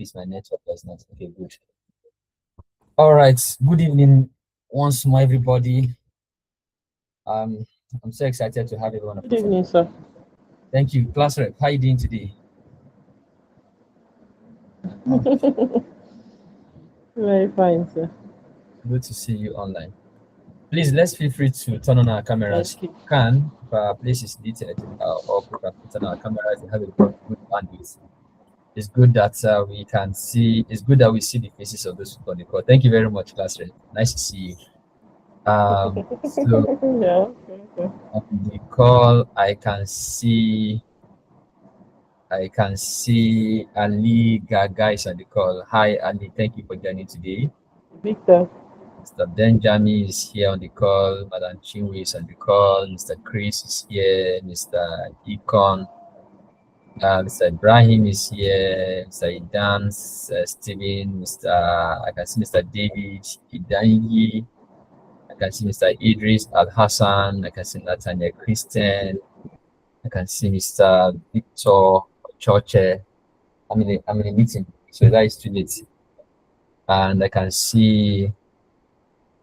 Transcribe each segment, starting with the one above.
Please, my network does not. Okay, good. All right. Good evening once more, everybody. I'm so excited to have everyone. Good evening, sir. Thank you. Class rep, how are you doing today? Very fine, sir. Good to see you online. Please, let's feel free to turn on our cameras. If our place is deleted, or we can put on our cameras and have a good bandwidth. It's good that we can see. It's good that we see the faces of those people on the call. Thank you very much, class rep. Nice to see you. So yeah, on the call, I can see Ali Gaga is on the call. Hi, Ali. Thank you for joining today. Victor. Mr. Benjamin is here on the call. Madam Chinwe is on the call. Mr. Chris is here. Mr. Econ. Mr. Ibrahim is here. Mr. Idan, Steven, I can see Mr. David Idanyi. I can see Mr. Idris Al Hassan. I can see Nathaniel Christian. I can see Mr. Victor Choche. I'm in a meeting, so that is too late. And I can see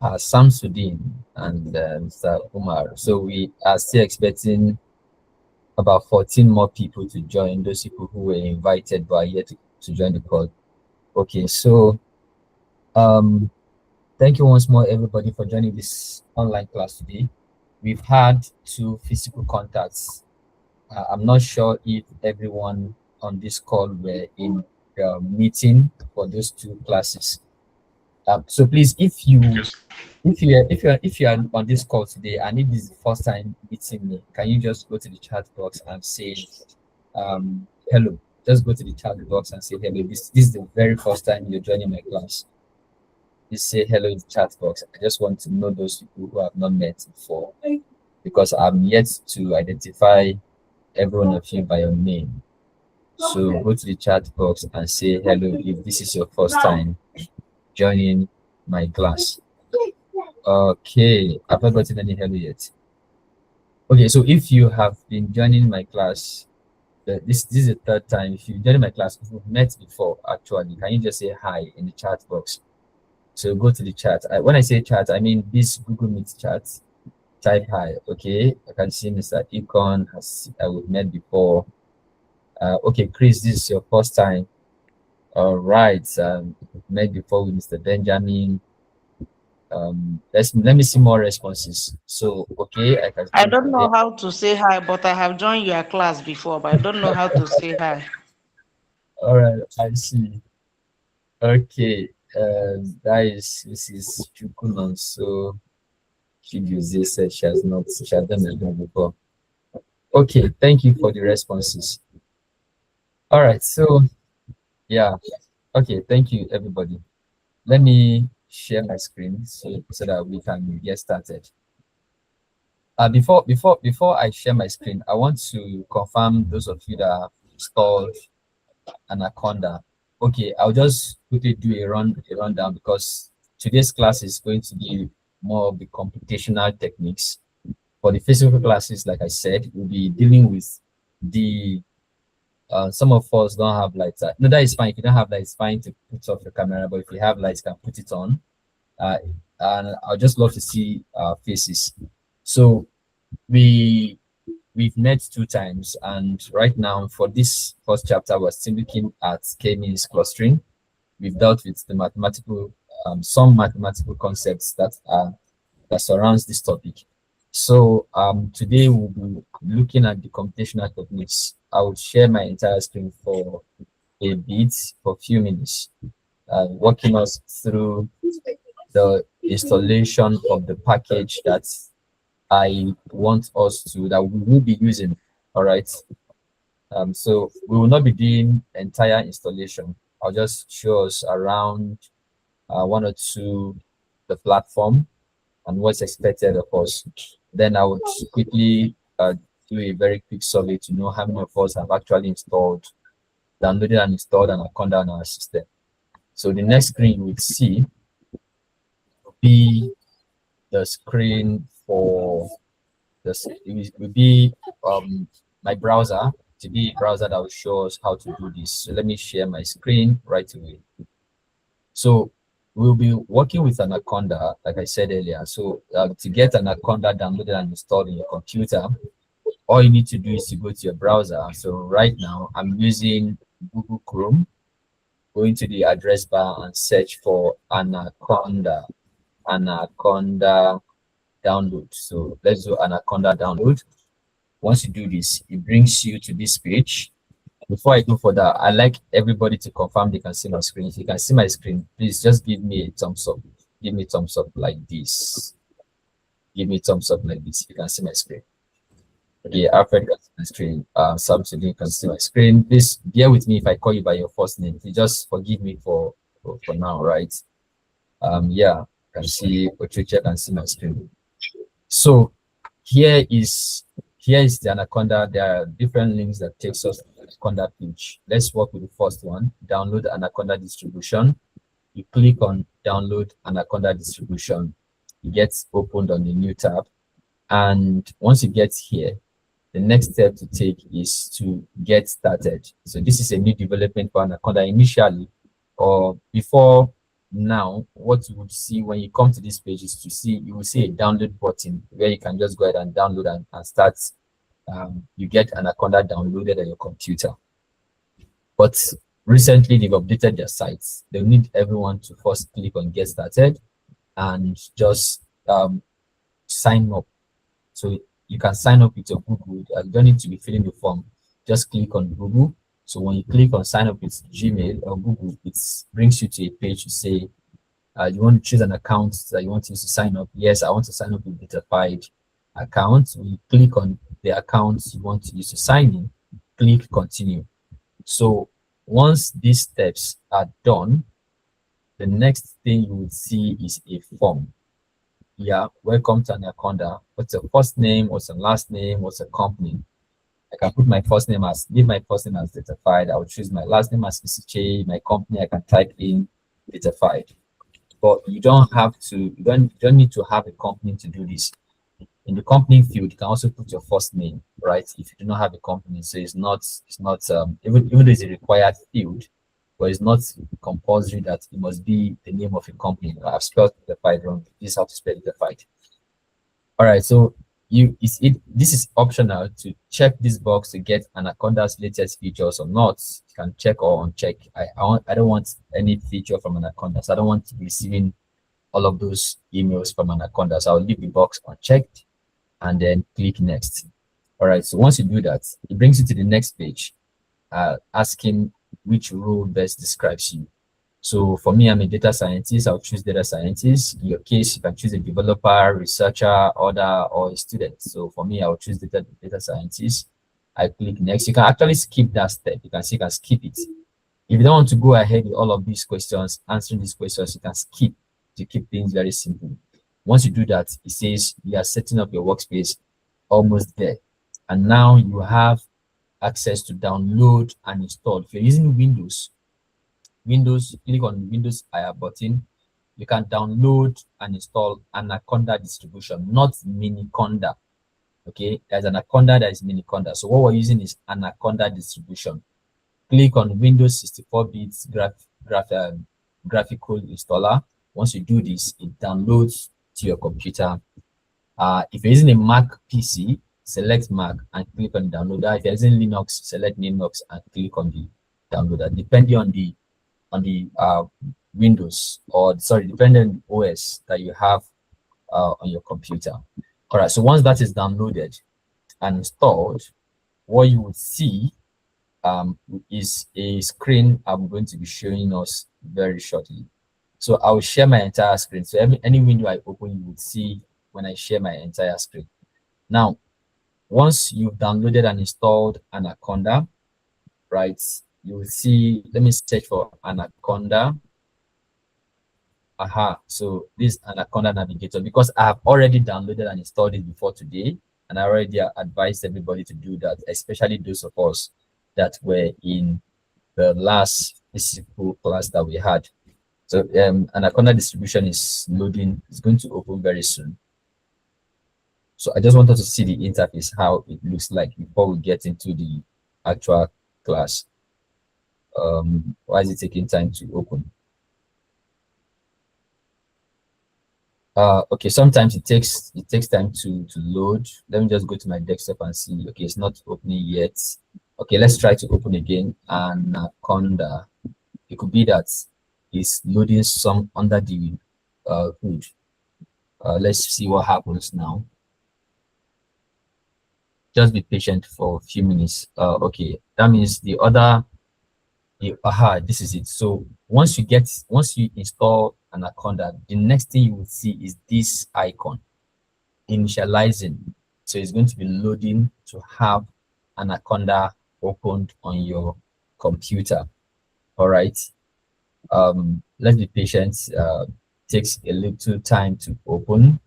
Samsudin and Mr. Umar. So we are still expecting about 14 more people to join, those people who were invited but are yet to join the call. Okay, so thank you once more, everybody, for joining this online class today. We've had 2 physical contacts. I'm not sure if everyone on this call were in the meeting for those 2 classes. So please, if you are on this call today and it is the first time meeting me, can you just go to the chat box and say hello? Just go to the chat box and say hello. This is the very first time you're joining my class. Just say hello in the chat box. I just want to know those people who have not met before, because I'm yet to identify every one of you by your name. So go to the chat box and say hello if this is your first time joining my class. Okay, I've not gotten any hello yet. Okay, so if you have been joining my class, this is the 3rd time. If you joined my class, if we've met before, actually, can you just say hi in the chat box? So go to the chat. When I say chat, I mean this Google Meet chat. Type hi. Okay, I can see Mr. Econ we've met before. Okay, Chris, this is your first time. All right, we've met before with Mr. Benjamin. Let me see more responses. So okay, I don't know how to say hi, but I have joined your class before, but I don't know how to say hi. All right, I see. Okay, that is Mrs. Chukunon. So Chibuze said she has done it before. Okay, thank you for the responses. All right, so yeah, okay, thank you, everybody. Let me share my screen so that we can get started. Before I share my screen, I want to confirm those of you that have installed Anaconda. Okay, I'll just quickly do a rundown, because today's class is going to be more of the computational techniques. For the physical classes, like I said, we'll be dealing with the some of us don't have lights. No, that is fine. If you don't have lights, it's fine to put off your camera, but if you have lights, you can put it on. And I'd just love to see faces. So we've met 2 times, and right now for this first chapter, we're still looking at K-means clustering. We've dealt with the mathematical, some mathematical concepts that surrounds this topic. So today we'll be looking at the computational techniques. I will share my entire screen for a bit, for a few minutes, walking us through the installation of the package that I want us to, that we will be using. All right. So we will not be doing entire installation. I'll just show us around 1 or 2 the platform and what's expected of us. Then I would quickly do a very quick survey to know how many of us have actually downloaded and installed Anaconda on our system. So the next screen you would see will be the screen for this. It will be my browser. to be a browser that will show us how to do this. So let me share my screen right away. So we'll be working with Anaconda, like I said earlier. So to get Anaconda downloaded and installed in your computer, all you need to do is to go to your browser. So right now I'm using Google Chrome. Go into the address bar and search for Anaconda download. So let's do Anaconda download. Once you do this, it brings you to this page. Before I go for that, I like everybody to confirm they can see my screen. If you can see my screen, please just give me a thumbs up. Give me a thumbs up like this. Give me a thumbs up like this if you can see my screen. Okay, Alfred can see my screen. Samson, you can see my screen. Please bear with me if I call you by your first name. You just forgive me for now, right? Yeah, I can see Ochuche can see my screen. So here is the Anaconda. There are different links that takes us to the Anaconda page. Let's work with the first one. Download Anaconda distribution. You click on download Anaconda distribution. It gets opened on the new tab. And once you get here, the next step to take is to get started. So this is a new development for Anaconda initially, or before now. What you would see when you come to this page is you will see a download button where you can just go ahead and download and start. You get Anaconda downloaded on your computer. But recently they've updated their sites. They need everyone to first click on get started and just sign up. So you can sign up with your Google. You don't need to be filling the form. Just click on Google. So when you click on sign up with Gmail or Google, it brings you to a page to say you want to choose an account that you want to use to sign up. Yes, I want to sign up with Datafied account. When you click on the accounts you want to use to sign in, click continue. So once these steps are done, the next thing you will see is a form. Yeah, welcome to Anaconda. What's your first name? What's your last name? What's your company? I can put my first name as, leave my first name as Datafied. I will choose my last name as PCJ. My company, I can type in Datafied. But you don't have to, you don't need to have a company to do this. In the company field, you can also put your first name, right? If you do not have a company, so it's not even though it's a required field, but it's not compulsory that it must be the name of a company. I've spelled Datafied wrong. This is how to spell Datafied. All right, so this is optional to check this box to get Anaconda's latest features or not. You can check or uncheck. I don't want any feature from Anaconda, so I don't want to be receiving all of those emails from Anaconda. So I'll leave the box unchecked and then click next. All right, so once you do that, it brings you to the next page, asking which role best describes you. So for me, I'm a data scientist. I'll choose data scientist. In your case, you can choose a developer, researcher, other, or a student. So for me, I'll choose data scientist. I click next. You can actually skip that step. You can see you can skip it. If you don't want to go ahead with all of these questions, answering these questions, you can skip to keep things very simple. Once you do that, it says you are setting up your workspace, almost there. And now you have access to download and install. If you're using Windows, click on Windows button. You can download and install Anaconda distribution, not Miniconda. Okay, there's Anaconda, there is Miniconda. So what we're using is Anaconda distribution. Click on Windows 64-bit graphical installer. Once you do this, it downloads to your computer. If you're using a Mac PC, select Mac and click on downloader. If you're using Linux, select Linux and click on the downloader. Depending on the Windows, or sorry, depending on the OS that you have on your computer. All right, so once that is downloaded and installed, what you will see is a screen I'm going to be showing us very shortly. So I will share my entire screen. So any window I open, you will see when I share my entire screen. Now, once you've downloaded and installed Anaconda, right, you will see, let me search for Anaconda. So this Anaconda Navigator, because I have already downloaded and installed it before today, and I already advised everybody to do that, especially those of us that were in the last physical class that we had. So Anaconda distribution is loading, it's going to open very soon. So I just wanted to see the interface, how it looks like before we get into the actual class. Why is it taking time to open? Okay, sometimes it takes time to load. Let me just go to my desktop and see. Okay, it's not opening yet. Okay, let's try to open again. Anaconda. It could be that it's loading some under the hood. Let's see what happens now. Just be patient for a few minutes. Okay, that means the other. This is it. So once you install Anaconda, the next thing you will see is this icon, initializing. So it's going to be loading to have Anaconda opened on your computer. All right. Let's be patient. Takes a little time to open.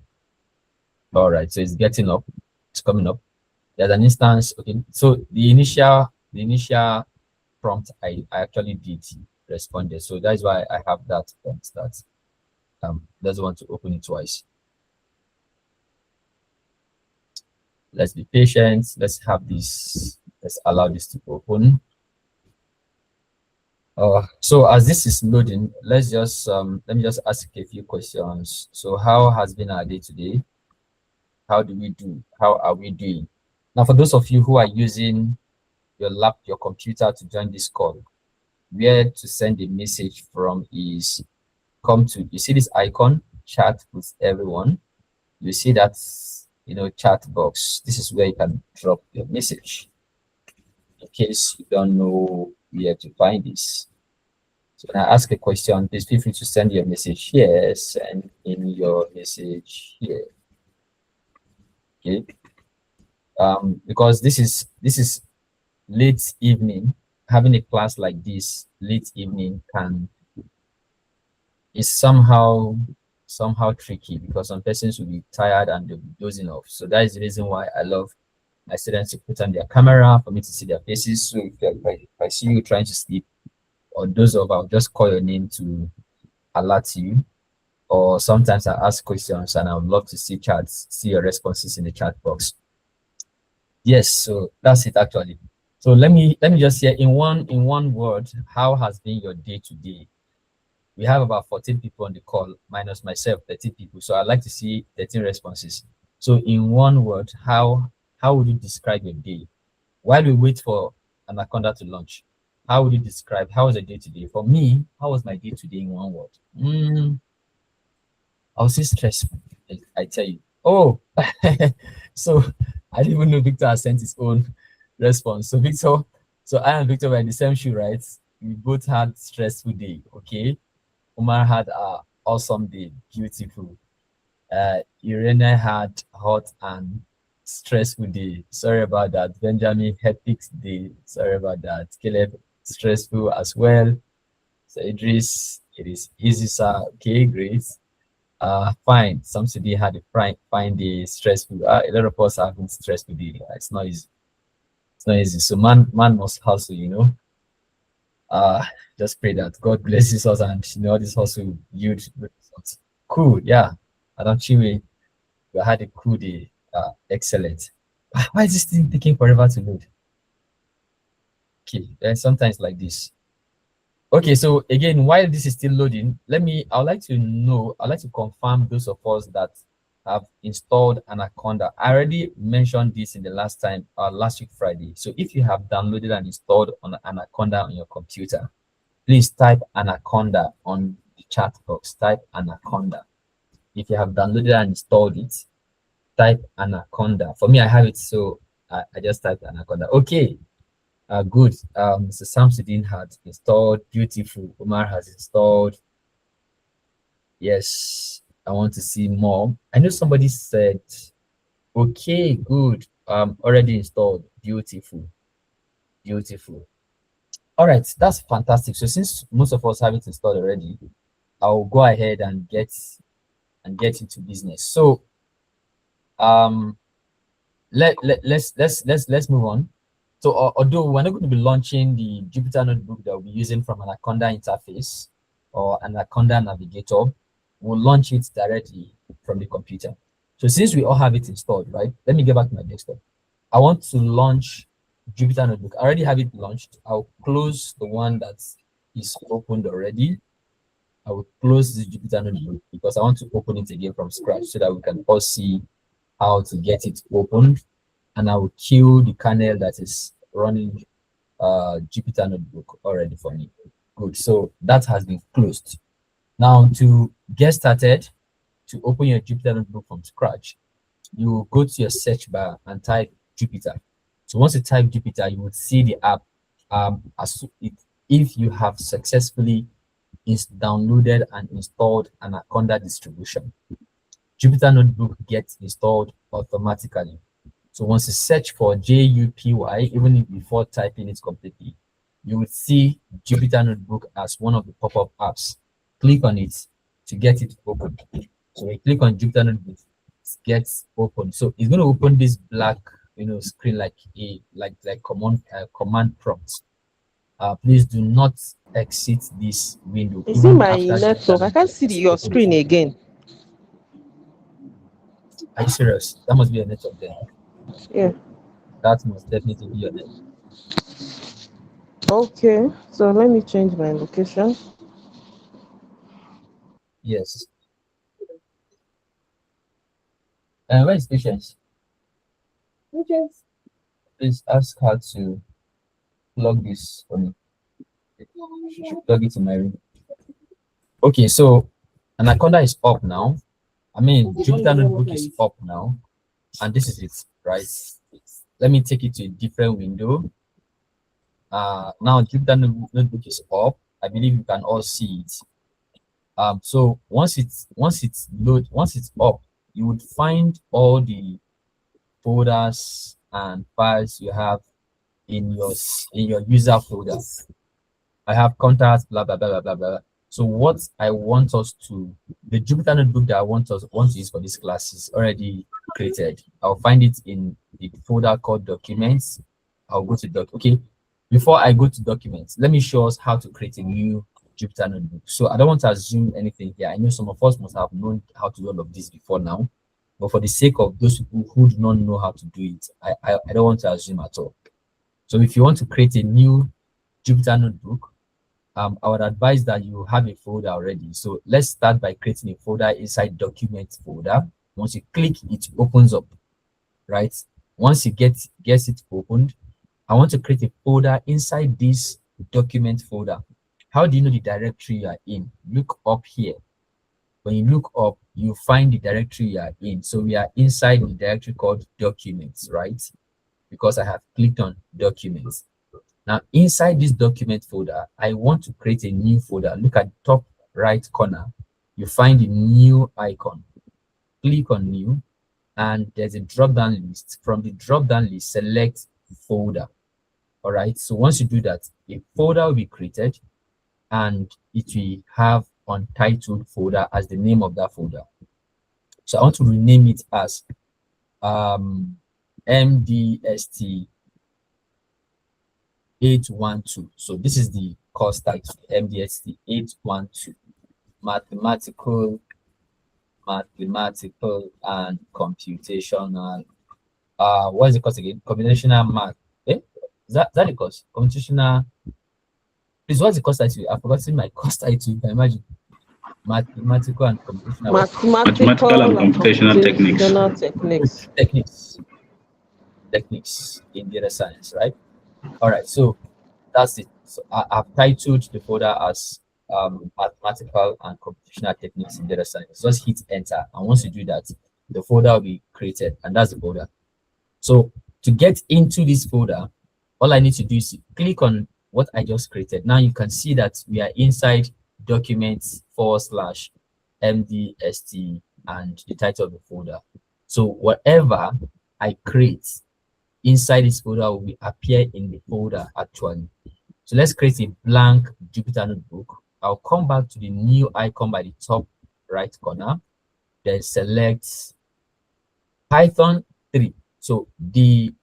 All right, so it's getting up. It's coming up. There's an instance. Okay, so the initial prompt I actually did responded. So that's why I have that prompt that doesn't want to open it twice. Let's be patient. Let's have this. Let's allow this to open. So as this is loading, let's just let me just ask a few questions. So how has been our day today? How do we do? How are we doing? Now, for those of you who are using your computer to join this call, where to send a message from is you see this icon, chat with everyone. You see that, chat box. This is where you can drop your message. In case you don't know where to find this. So when I ask a question, please feel free to send your message here. Send in your message here. Okay. Because this is late evening. Having a class like this late evening is somehow tricky, because some persons will be tired and they'll be dozing off. So that is the reason why I love my students to put on their camera for me to see their faces. So if I see you trying to sleep or doze off, I'll just call your name to alert you. Or sometimes I ask questions and I would love to see your responses in the chat box. Yes, so that's it actually. So let me just say in one word, how has been your day today? We have about 14 people on the call, minus myself, 13 people. So I'd like to see 13 responses. So in one word, how would you describe your day? While we wait for Anaconda to launch, how would you describe how was the day today? For me, how was my day today in one word? I was stressful, I tell you. Oh, so I didn't even know Victor has sent his own response. So I and Victor were in the same shoe, right? We both had stressful day. Okay, Umar had an awesome day, beautiful. Irene had hot and stressful day. Sorry about that. Benjamin, hectic day. Sorry about that. Caleb, stressful as well. So Idris, it is easy, sir. Okay, great. Fine. Some today had a fine day, stressful. A lot of us are having stressful day. It's not easy. It's not easy. So man must hustle, just pray that God blesses us and this hustle yield results. Cool, yeah. I don't chew. We had a cool day. Excellent. Why is this thing taking forever to load? Okay, sometimes like this. Okay, so again, while this is still loading, I'd like to confirm those of us that have installed Anaconda. I already mentioned this in the last week Friday. So if you have downloaded and installed on Anaconda on your computer, please type Anaconda on the chat box. Type Anaconda. If you have downloaded and installed it, type Anaconda. For me, I have it, so I just typed Anaconda. Okay. Good. Mr. Samsudin had installed. Beautiful. Omar has installed. Yes, I want to see more. I know somebody said, okay, good. Already installed. Beautiful. Beautiful. All right, that's fantastic. So since most of us have it installed already, I'll go ahead and get into business. So let's move on. So although we're not going to be launching the Jupyter notebook that we'll be using from Anaconda interface or Anaconda navigator, we'll launch it directly from the computer. So since we all have it installed, right? Let me get back to my desktop. I want to launch Jupyter Notebook. I already have it launched. I'll close the one that is opened already. I will close the Jupyter Notebook because I want to open it again from scratch so that we can all see how to get it opened. And I will kill the kernel that is running Jupyter Notebook already for me. Good. So that has been closed. Now to get started, to open your Jupyter Notebook from scratch, you go to your search bar and type Jupyter. So once you type Jupyter, you will see the app. If you have successfully downloaded and installed Anaconda distribution, Jupyter Notebook gets installed automatically. So once you search for JUPY, even if before typing it completely, you will see Jupyter Notebook as one of the pop-up apps. Click on it to get it open. So you click on Jupyter Notebook, it gets open. So it's going to open this black, screen like command prompt. Please do not exit this window. Is it my network? I can't see your screen again. Are you serious? That must be a network there. Yeah. That must definitely be your network. Okay, so let me change my location. Yes. And where is Patience? Patience. Please ask her to plug this for me. She should plug it in my room. Okay, so Anaconda is up now. I mean, Jupyter Notebook is up now. And this is it, right? Let me take it to a different window. Now Jupyter Notebook is up. I believe you can all see it. So once it's up, you would find all the folders and files you have in your user folder. I have contacts, blah blah blah blah blah blah. So what I want us to, the Jupyter Notebook that I want to use for this class is already created. I'll find it in the folder called Documents. I'll go to okay. Before I go to Documents, let me show us how to create a new Jupyter Notebook. So I don't want to assume anything here. I know some of us must have known how to do all of this before now, but for the sake of those people who do not know how to do it, I don't want to assume at all. So if you want to create a new Jupyter Notebook, I would advise that you have a folder already. So let's start by creating a folder inside Document folder. Once you click, it opens up, right? Once you gets it opened, I want to create a folder inside this Document folder. How do you know the directory you are in? Look up here. When you look up, you find the directory you are in. So we are inside the directory called Documents, right? Because I have clicked on Documents. Now, inside this Document folder, I want to create a new folder. Look at the top right corner. You find the new icon. Click on New, and there's a drop-down list. From the drop-down list, select Folder. All right. So once you do that, a folder will be created, and it will have Untitled Folder as the name of that folder. So I want to rename it as MDST 812. So this is the course title, MDST 812, mathematical and computational. What is the course again? Computational math. Is that the course? Computational. Please, what's the course title? I've forgotten my course title. You can imagine. Mathematical and computational. Mathematical and computational techniques in data science, right? All right, so that's it. So I've titled the folder as mathematical and computational techniques in data science. Just hit enter, and once you do that, the folder will be created, and that's the folder. So to get into this folder, all I need to do is click on what I just created. Now you can see that we are inside Documents /MDST and the title of the folder. So whatever I create inside this folder will appear in the folder actually. So let's create a blank Jupyter Notebook. I'll come back to the new icon by the top right corner, then select Python 3. So the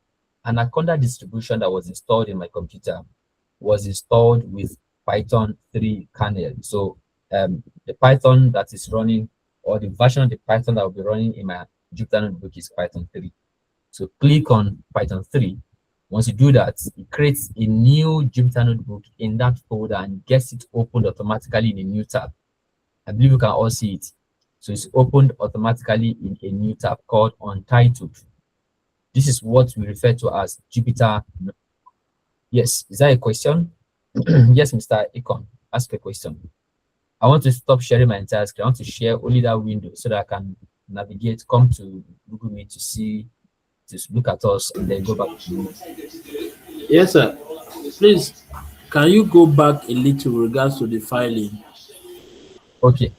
Anaconda distribution that was installed in my computer was installed with Python 3 kernel. So the Python that is running, or the version of the Python that will be running in my Jupyter Notebook, is Python 3. So click on Python 3, Once you do that, it creates a new Jupyter notebook in that folder and gets it opened automatically in a new tab. I believe you can all see it. So it's opened automatically in a new tab called Untitled. This is what we refer to as Jupyter. Yes, is that a question? Yes, Mr. Econ, ask a question. I want to stop sharing my entire screen. I want to share only that window so that I can navigate, come to Google Meet to see, to look at us, and then go back to Google. Yes, sir. Please, can you go back a little regards to the filing? Okay.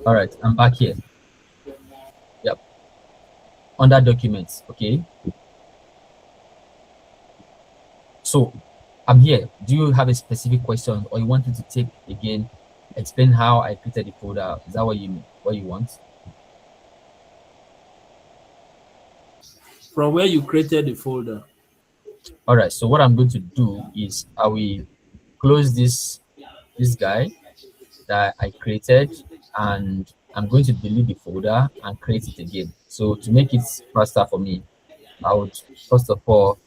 All right, I'm back here. Yep. Under documents, okay. So I'm here. Do you have a specific question, or you wanted to take again, explain how I created the folder? Is that what you want? From where you created the folder. All right. So what I'm going to do is I will close this guy that I created, and I'm going to delete the folder and create it again. So to make it faster for me, I would first of all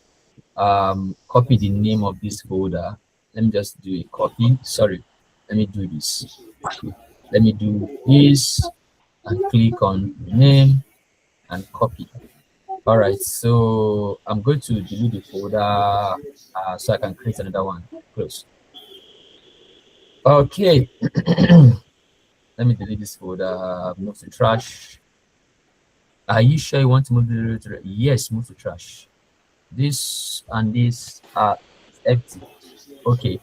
copy the name of this folder. Let me just do a copy. Sorry, let me do this. Let me do this and click on name and copy. All right, so I'm going to delete the folder so I can create another one. Close. Okay. Let me delete this folder. Move to trash. Are you sure you want to move to yes, move to trash. This and this are empty. Okay.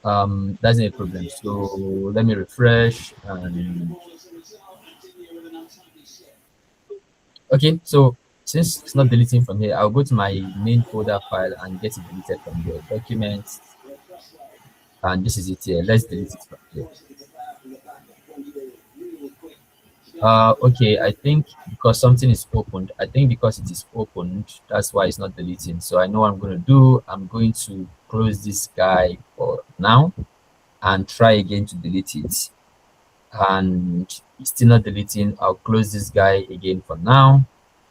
That's not a problem. So let me refresh and okay, so since it's not deleting from here, I'll go to my main folder file and get it deleted from here. Documents, and this is it here. Let's delete it from here. Okay, I think because something is opened, I think because it is opened, that's why it's not deleting. So I know what I'm going to do. I'm going to close this guy for now and try again to delete it. And it's still not deleting. I'll close this guy again for now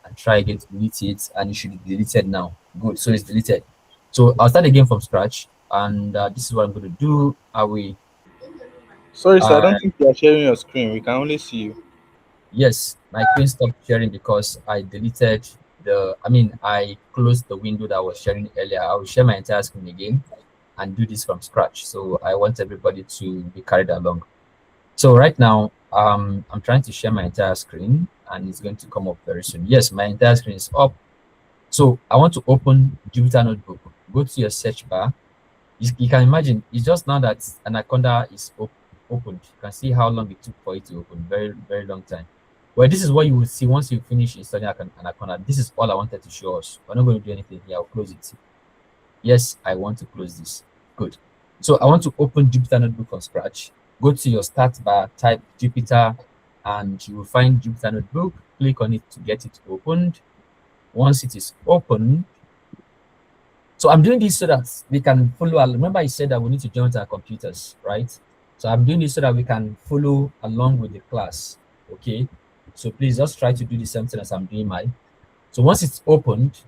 and try again to delete it, and it should be deleted now. Good, so it's deleted. So I'll start again from scratch, and this is what I'm going to do. I will. Sorry, sir, I don't think you are sharing your screen. We can only see you. Yes, my screen stopped sharing because I deleted I closed the window that I was sharing earlier. I will share my entire screen again and do this from scratch. So I want everybody to be carried along. So right now, I'm trying to share my entire screen, and it's going to come up very soon. Yes, my entire screen is up. So I want to open Jupyter Notebook. Go to your search bar. You can imagine, it's just now that Anaconda is opened. You can see how long it took for it to open. Very, very long time. Well, this is what you will see once you finish installing Anaconda. This is all I wanted to show us. We're not going to do anything here. I'll close it. Yes, I want to close this. Good. So I want to open Jupyter Notebook from scratch. Go to your start bar, type Jupyter, and you will find Jupyter Notebook. Click on it to get it opened. Once it is open, so I'm doing this so that we can follow. Remember, I said that we need to join our computers, right? So I'm doing this so that we can follow along with the class. Okay. So please just try to do the same thing as I'm doing mine. So once it's opened,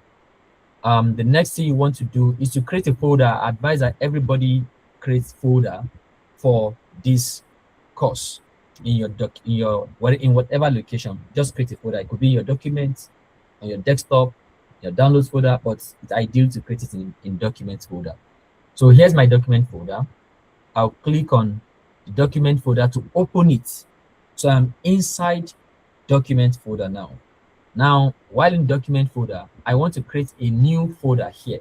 the next thing you want to do is to create a folder. I advise that everybody creates folder for this course in whatever location. Just create a folder. It could be in your documents, on your desktop, your downloads folder, but it's ideal to create it in documents folder. So here's my document folder. I'll click on the document folder to open it. So I'm inside document folder now. Now, while in document folder, I want to create a new folder here.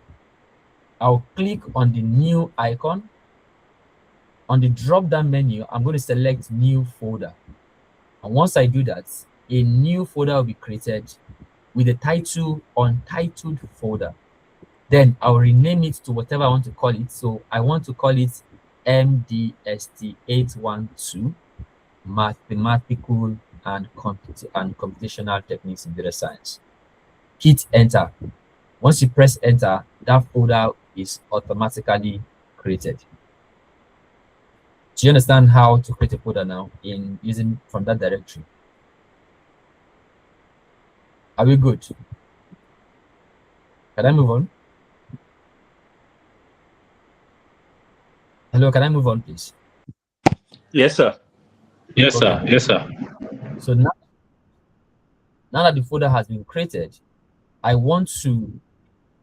I'll click on the new icon. On the drop-down menu, I'm going to select new folder. And once I do that, a new folder will be created with the title Untitled folder. Then I'll rename it to whatever I want to call it. So I want to call it MDST 812 Mathematical and Computational Techniques in Data Science. Hit enter. Once you press enter, that folder is automatically created. Do you understand how to create a folder now in using from that directory? Are we good? Can I move on? Hello, can I move on, please? Yes, sir. Yes, Okay. sir. Yes, sir. So now that the folder has been created, I want to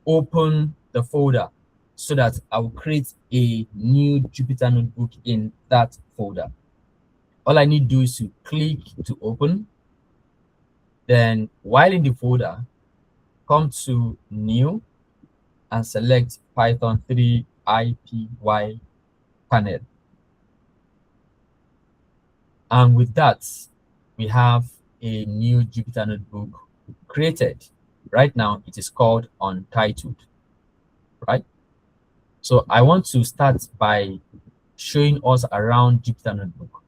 open the folder so that I will create a new Jupyter notebook in that folder. All I need to do is to click to open. Then while in the folder, come to new and select Python 3 IPY panel. And with that, we have a new Jupyter notebook created. Right now, it is called Untitled, right? So I want to start by showing us around Jupyter notebook.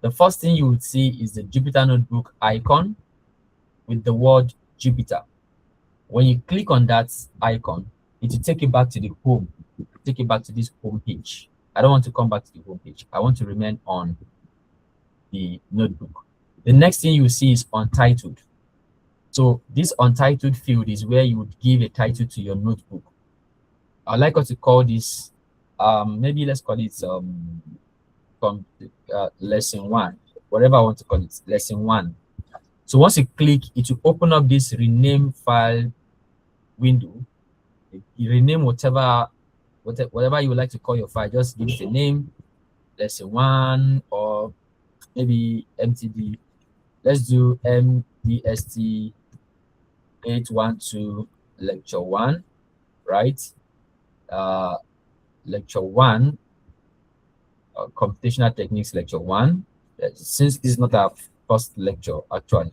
The first thing you would see is the Jupyter notebook icon with the word Jupyter. When you click on that icon, it will take you back to the home, take you back to this home page. I don't want to come back to the home page. I want to remain on the notebook. The next thing you see is Untitled. So this Untitled field is where you would give a title to your notebook. I'd like us to call this, maybe let's call it from lesson 1, whatever I want to call it, lesson 1. So once you click, it will open up this rename file window. You rename whatever you would like to call your file. Just give it a name, lesson 1, or maybe MTD. Let's do MDST 812 lecture 1, right? Lecture 1, computational techniques lecture 1. Since this is not our first lecture, actually,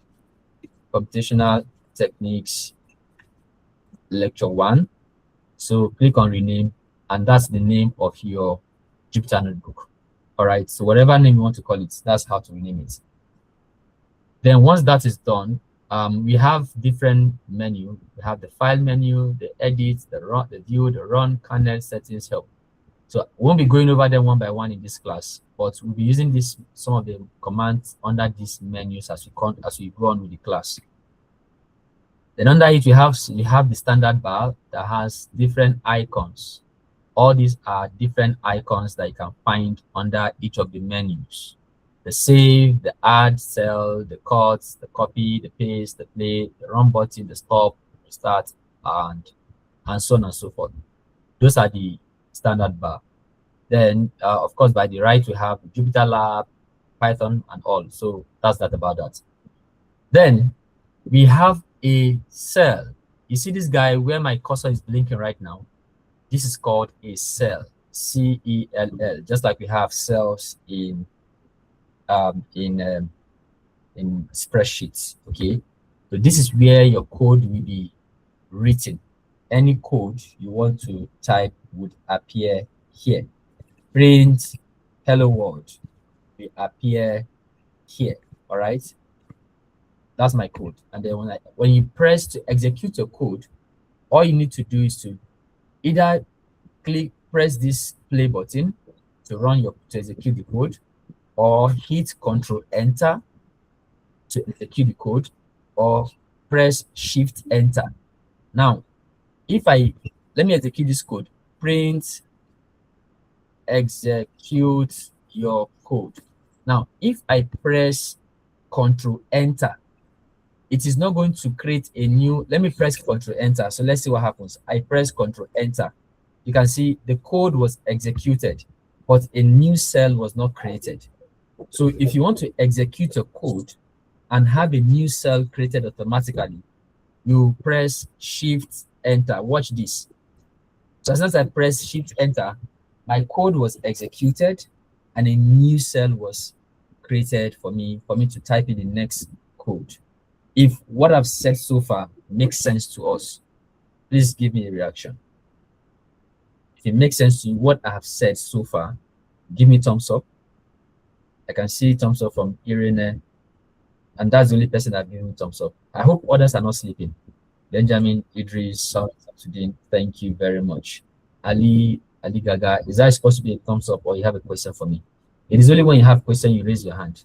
computational techniques lecture 1. So click on rename, and that's the name of your Jupyter notebook. All right, so whatever name you want to call it, that's how to rename it. Then once that is done, we have different menu. We have the file menu, the edit, the run, the view, the run, kernel, settings, help. So we won't be going over them one by one in this class, but we'll be using some of the commands under these menus as we go on with the class. Then under it, we have the standard bar that has different icons. All these are different icons that you can find under each of the menus. The save, the add cell, the cut, the copy, the paste, the play, the run button, the stop, the start, and so on and so forth. Those are the standard bar. Then, of course, by the right, we have Jupyter Lab, Python, and all. So that's that about that. Then we have a cell. You see this guy where my cursor is blinking right now? This is called a cell, C-E-L-L, just like we have cells in spreadsheets. Okay, so this is where your code will be written. Any code you want to type would appear here. Print hello world will appear here. All right, that's my code. And then when you press to execute your code, all you need to do is to either press this play button to execute the code, or hit Control Enter to execute the code, or press Shift Enter. Now, let me execute this code. Print execute your code. Now, if I press Control Enter, it is not going to create a new. Let me press Control Enter. So let's see what happens. I press Control Enter. You can see the code was executed, but a new cell was not created. So if you want to execute a code and have a new cell created automatically, you press Shift Enter. Watch this. So as soon as I press Shift Enter, my code was executed and a new cell was created for me to type in the next code. If what I've said so far makes sense to us, please give me a reaction. If it makes sense to you, what I have said so far, give me thumbs up. I can see thumbs up from Irene, and that's the only person that gave me thumbs up. I hope others are not sleeping. Benjamin, Idris, Sudin, thank you very much. Ali Gaga, is that supposed to be a thumbs up, or you have a question for me? It is only when you have a question you raise your hand.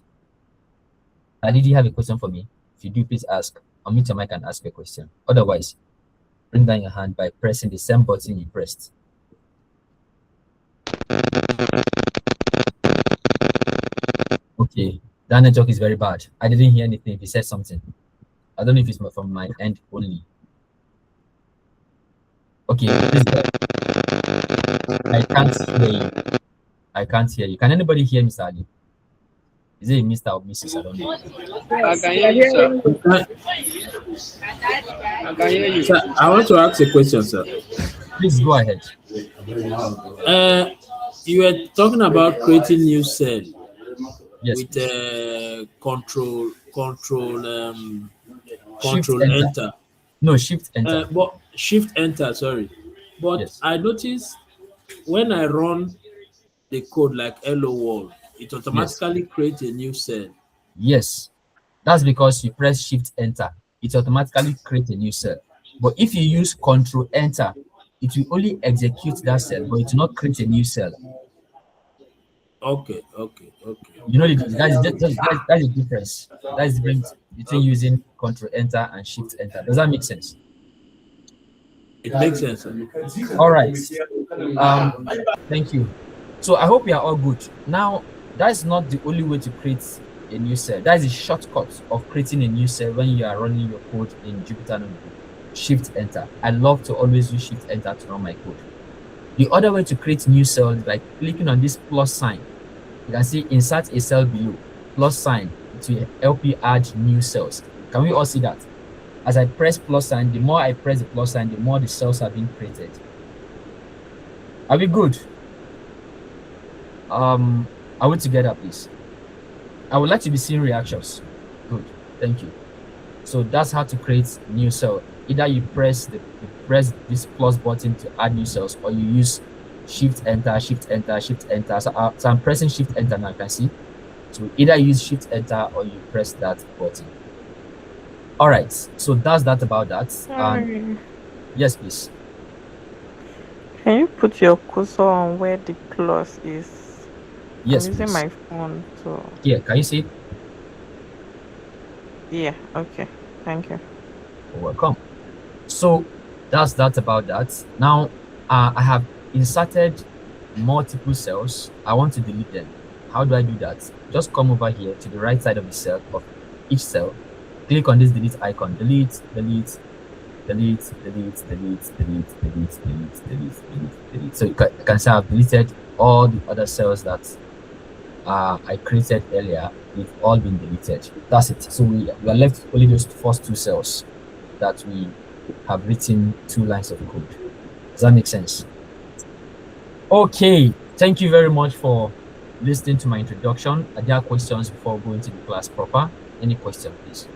Ali, do you have a question for me? If you do, please ask. Unmute your mic and ask a question. Otherwise, bring down your hand by pressing the same button you pressed. Okay, that network is very bad. I didn't hear anything if he said something. I don't know if it's from my end only. Okay, please go ahead. I can't hear you. I can't hear you. Can anybody hear Mr. Ali? Is it Mr. or Mrs.? I don't know. I can hear you, sir. I can hear you. Sir, I want to ask a question, sir. Please go ahead. You were talking about creating new cell Yes. with control Shift enter. No, shift enter. But shift enter, sorry. But Yes. I noticed when I run the code like hello world, it automatically creates a new cell. Yes, that's because you press shift enter. It automatically creates a new cell. But if you use control enter, it will only execute that cell, but it will not create a new cell. Okay. You know, that's the difference. That's the difference between using control enter and shift enter. Does that make sense? It makes sense, sir. All right. Thank you. So I hope you are all good. Now, that is not the only way to create a new cell. That is a shortcut of creating a new cell when you are running your code in Jupyter Notebook. Shift enter. I love to always use shift enter to run my code. The other way to create new cells is by clicking on this plus sign. You can see insert a cell below. Plus sign to help you add new cells. Can we all see that? As I press plus sign, the more I press the plus sign, the more the cells are being created. Are we good? Are we together, please? I would like to be seeing reactions. Good, thank you. So that's how to create new cell. Either you press this plus button to add new cells, or you use shift enter, shift enter, shift enter. So I'm pressing shift enter now. You can see. So either use shift enter or you press that button. All right. So that's that about that. And yes, please. Can you put your cursor on where the plus is? Yes, I'm using please. my phone, so Here, can you see it? yeah. Okay, thank you. You're welcome. So that's that about that. Now I have inserted multiple cells. I want to delete them. How do I do that? Just come over here to the right side of the cell of each cell. Click on this delete icon. Delete, delete, delete, delete, delete, delete, delete, delete, delete, delete, delete. So you can say I've deleted all the other cells that I created earlier. They've all been deleted. That's it. So we are left with only those first two cells that we have written 2 lines of code. Does that make sense? Okay, thank you very much for listening to my introduction. Are there questions before going to the class proper? Any question, please?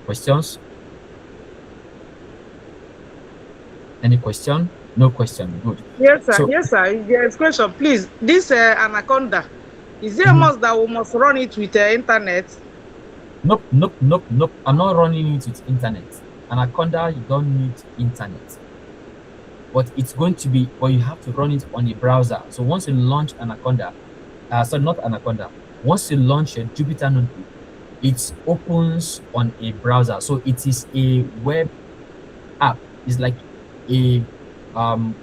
Questions? Any question? No question. Good. Yes, sir. So- Yes, sir. Yes, question, please. This Anaconda, is there a must that we must run it with internet? Nope. I'm not running it with internet. Anaconda, you don't need internet. But it's going to be, or you have to run it on a browser. So once you launch Anaconda, sorry, not Anaconda. Once you launch a Jupyter Notebook, it opens on a browser. So it is a web app. It's like a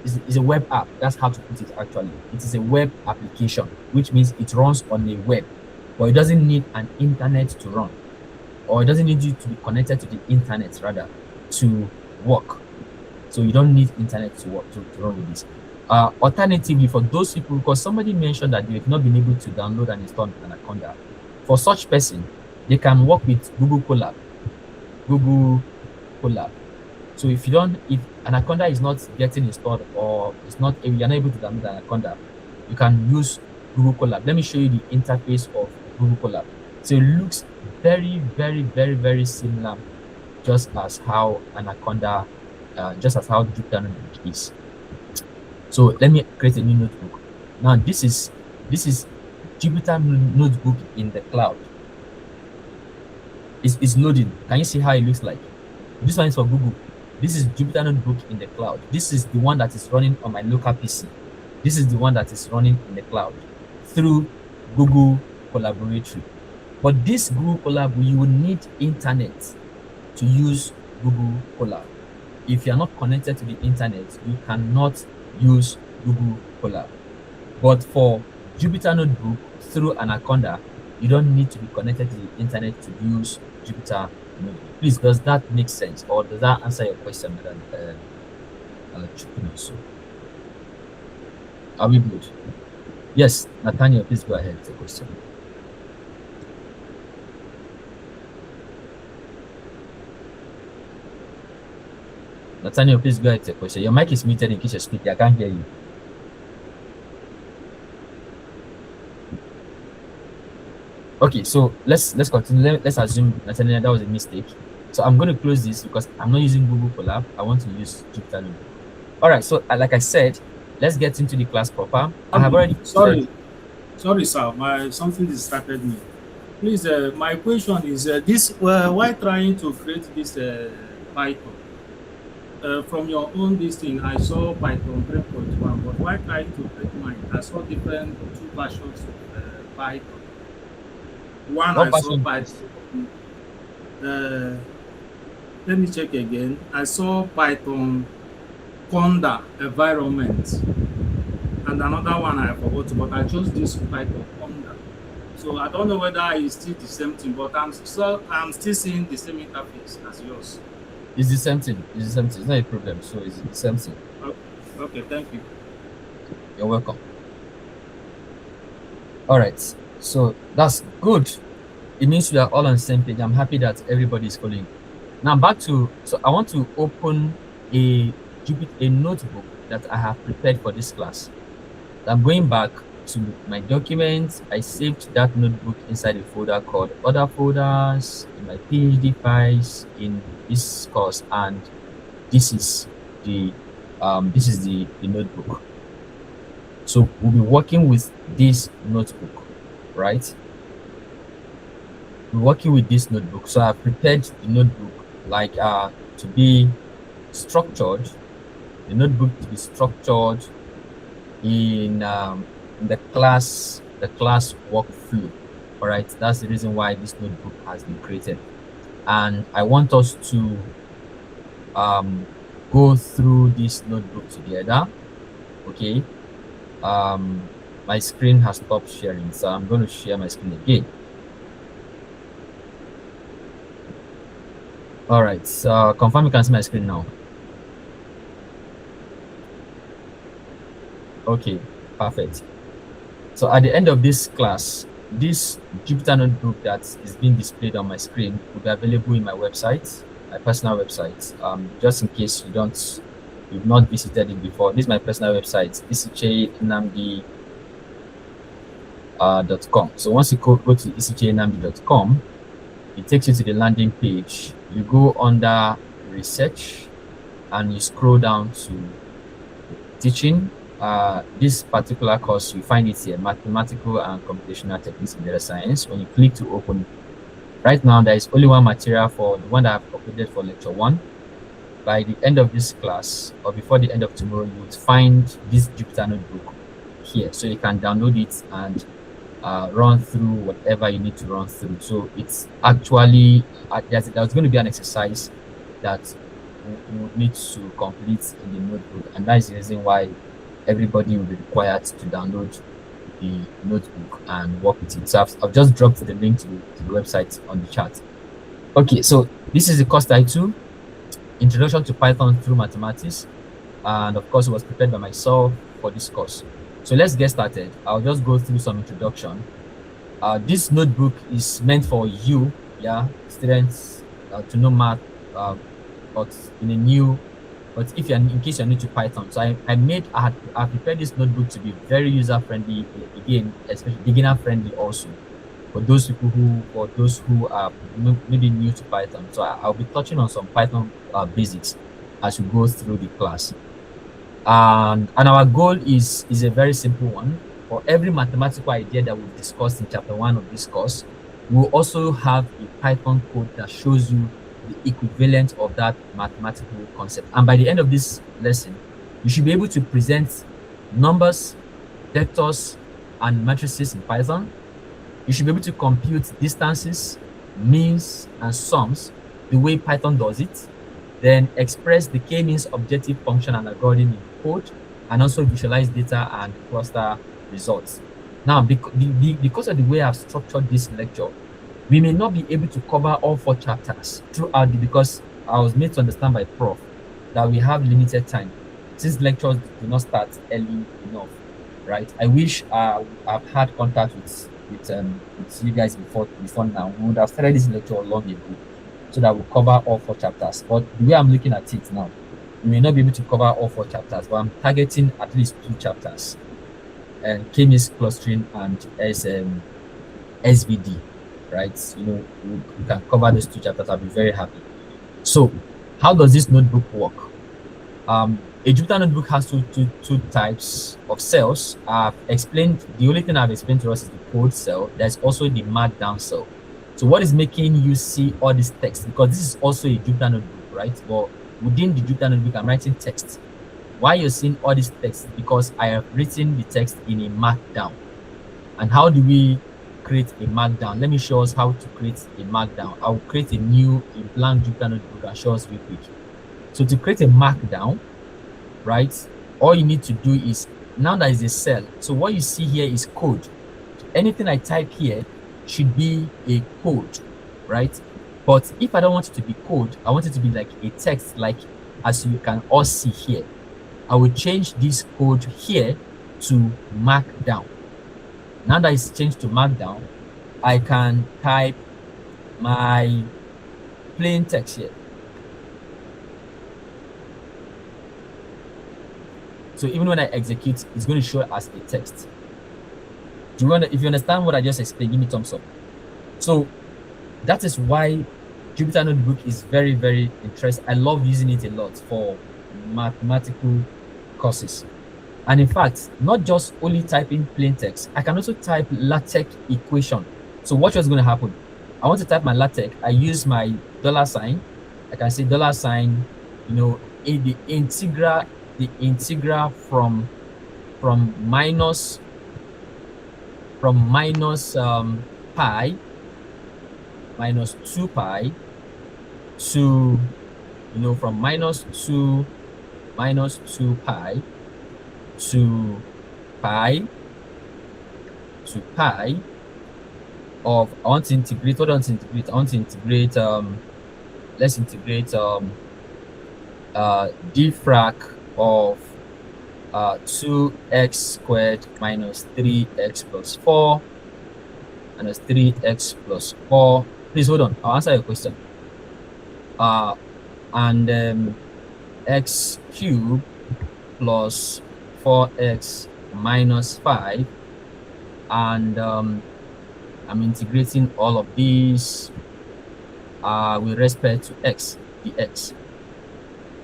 is a web app. That's how to put it actually. It is a web application, which means it runs on a web, but it doesn't need an internet to run, or it doesn't need you to be connected to the internet rather to work. So you don't need internet to work to run with this. Alternatively, for those people, because somebody mentioned that they've not been able to download and install Anaconda, for such person, they can work with Google Colab. So if Anaconda is not getting installed, or if you're not able to download Anaconda, you can use Google Colab. Let me show you the interface of Google Colab. So it looks very, very, very, very similar, just as how Anaconda, just as how Jupyter Notebook is. So let me create a new notebook. Now this is Jupyter Notebook in the cloud. It's loading. Can you see how it looks like? This one is for Google. This is Jupyter Notebook in the cloud. This is the one that is running on my local PC. This is the one that is running in the cloud through Google Collaboratory. But this Google Colab, you will need internet to use Google Colab. if you're not connected to the internet, you cannot use Google Colab. But for Jupyter Notebook through Anaconda, you don't need to be connected to the internet to use Jupyter Notebook. Please, does that make sense, or does that answer your question, Madam Chupino? Are we good? Yes, Nathaniel, please go ahead with the question. Nathaniel, please go ahead with the question. Your mic is muted in case you're speaking. I can't hear you. Okay, so let's continue. Let's assume, Nathaniel, that was a mistake. So I'm going to close this because I'm not using Google Colab. I want to use Jupyter Notebook. All right, so like I said, let's get into the class proper. I have already... Sorry, sir. Something distracted me. Please, my question is why trying to create this Python? From your own listing, I saw Python 3.1, but why trying to create mine? I saw different two versions of Python. One I saw Python. Let me check again. I saw Python Conda environment, and another one I forgot, but I chose this Python Conda. So I don't know whether it's still the same thing, but I'm still seeing the same interface as yours. It's the same thing. It's the same thing. It's not a problem. So it's the same thing. Okay, thank you. You're welcome. All right. So that's good. It means we are all on the same page. I'm happy that everybody is following. Now back to, so I want to open a notebook that I have prepared for this class. I'm going back to my documents. I saved that notebook inside a folder called other folders, in my PhD files, in this course, and this is the notebook. So we'll be working with this notebook, right? We're working with this notebook. So I've prepared the notebook like to be structured, the notebook to be structured in the class workflow. All right, that's the reason why this notebook has been created, and I want us to go through this notebook together. Okay. My screen has stopped sharing, so I'm going to share my screen again. All right, so confirm you can see my screen now. Okay, perfect. So at the end of this class, this Jupyter notebook that is being displayed on my screen will be available in my website, my personal website. Just in case you've not visited it before, this is my personal website, isicheNamdi.com. So once you go to isicheNamdi.com, it takes you to the landing page. You go under research and you scroll down to teaching. This particular course, you find it here, mathematical and computational techniques in data science. When you click to open, right now there is only one material for the one that I've uploaded for lecture 1. By the end of this class, or before the end of tomorrow, you will find this Jupyter notebook here, so you can download it and run through whatever you need to run through. So it's actually there's going to be an exercise that you need to complete in the notebook, and that is the reason why everybody will be required to download the notebook and work with it. So I've just dropped the link to the website on the chat. Okay, so this is the course title, Introduction to Python through Mathematics, and of course it was prepared by myself for this course. So let's get started. I'll just go through some introduction. This notebook is meant for you, students, to know math, but if you're in case you're new to Python. So I prepared this notebook to be very user friendly, again, especially beginner friendly also, for those people who are maybe new to Python. So I'll be touching on some Python basics as we go through the class. And our goal is a very simple one. For every mathematical idea that we've discussed in chapter 1 of this course, we'll also have a Python code that shows you the equivalent of that mathematical concept. And by the end of this lesson, you should be able to present numbers, vectors, and matrices in Python. You should be able to compute distances, means, and sums the way Python does it. then express the k-means objective function and algorithm in code, and also visualize data and cluster results. Now, because of the way I've structured this lecture, we may not be able to cover all 4 chapters throughout because I was made to understand by Prof that we have limited time since lectures do not start early enough, right? I wish I've had contact with you guys before now. We would have started this lecture long ago so that we'll cover all 4 chapters. But the way I'm looking at it now, we may not be able to cover all 4 chapters, but I'm targeting at least 2 chapters, and k-means clustering and SVD, right? You know, we can cover those 2 chapters. I'll be very happy. So, how does this notebook work? A Jupyter notebook has two types of cells. I've explained, the only thing I've explained to us is the code cell. There's also the markdown cell. So what is making you see all this text? Because this is also a Jupyter notebook, right? But within the Jupyter notebook, I'm writing text. Why you're seeing all this text? Because I have written the text in a markdown. And how do we create a markdown? Let me show us how to create a markdown. I'll create a blank Jupyter notebook and show us real quick. So to create a markdown, right, all you need to do is, now that is a cell, so what you see here is code. Anything I type here should be a code, right? But if I don't want it to be code, I want it to be like a text, like as you can all see here. I will change this code here to markdown. Now that it's changed to markdown, I can type my plain text here. So even when I execute, it's going to show as a text. If you understand what I just explained, give me thumbs up. So that is why Jupyter Notebook is very, very interesting. I love using it a lot for mathematical courses. And in fact, not just only typing plain text, I can also type LaTeX equation. So watch what's going to happen. I want to type my LaTeX. I use my $sign. I can say $sign, you know, the integral from minus pi minus 2 pi to, you know, from minus 2 pi to pi of, I want to integrate, let's integrate dfrac of 2x squared minus 3x plus 4 minus 3x plus 4. Please hold on, I'll answer your question. And x cubed plus 4x minus 5, and I'm integrating all of these with respect to x, dx.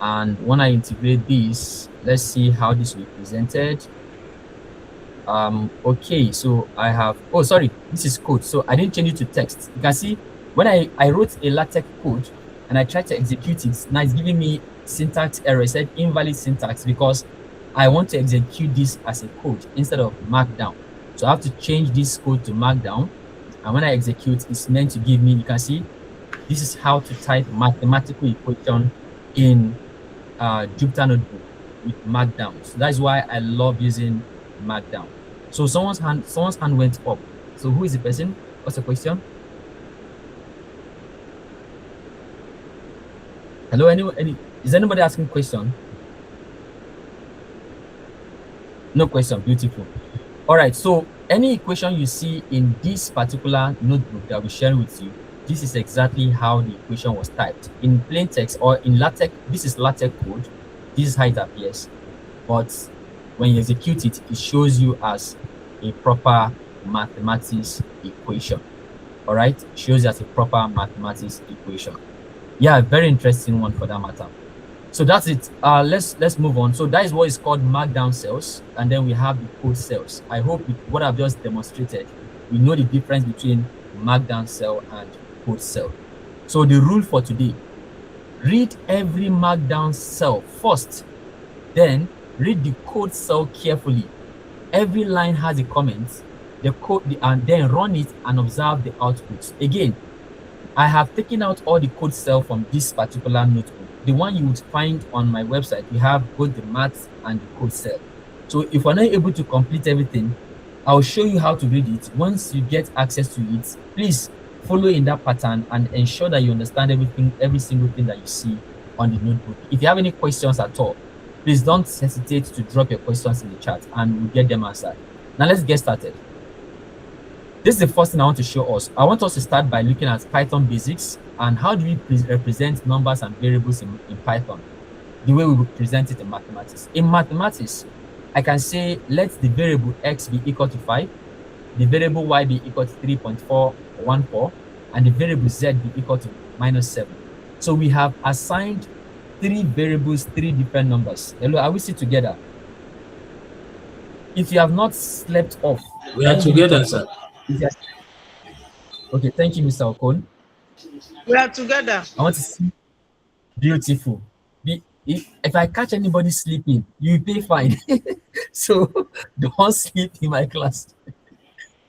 And when I integrate this, let's see how this will be presented. Okay, so I have, oh sorry, this is code, so I didn't change it to text. You can see when I wrote a LaTeX code and I tried to execute it, now it's giving me syntax error. It said invalid syntax because I want to execute this as a code instead of markdown. So I have to change this code to markdown, and when I execute, it's meant to give me, you can see, this is how to type mathematical equation in Jupyter Notebook with markdown. So that's why I love using markdown. So someone's hand went up. So who is the person? What's the question? Hello, is anybody asking question? No question. Beautiful. All right, so any equation you see in this particular notebook that we share with you, this is exactly how the equation was typed. In plain text or in LaTeX, this is LaTeX code. This is how it appears. But when you execute it, it shows you as a proper mathematics equation. All right, it shows you as a proper mathematics equation. Yeah, very interesting one for that matter. So that's it. Let's move on. So that is what is called markdown cells, and then we have the code cells. I hope with what I've just demonstrated, we know the difference between markdown cell and code cell. So the rule for today: read every markdown cell first, then read the code cell carefully. Every line has a comment, and then run it and observe the outputs. Again, I have taken out all the code cell from this particular notebook. the one you would find on my website, we have both the maths and the code cell. So if we're not able to complete everything, I'll show you how to read it. Once you get access to it, please follow in that pattern and ensure that you understand everything, every single thing that you see on the notebook. If you have any questions at all, please don't hesitate to drop your questions in the chat and we'll get them answered. Now let's get started. This is the first thing I want to show us. I want us to start by looking at Python basics and how do we represent numbers and variables in Python, the way we would present it in mathematics. In mathematics, I can say let the variable x be equal to 5, the variable y be equal to 3.414, and the variable z be equal to -7. So we have assigned 3 variables, 3 different numbers. Hello, are we still together? If you have not slept off, we are together, sir. Okay, thank you, Mr. Okon. We are together. I want to see. Beautiful. If I catch anybody sleeping, you pay fine. So don't sleep in my class.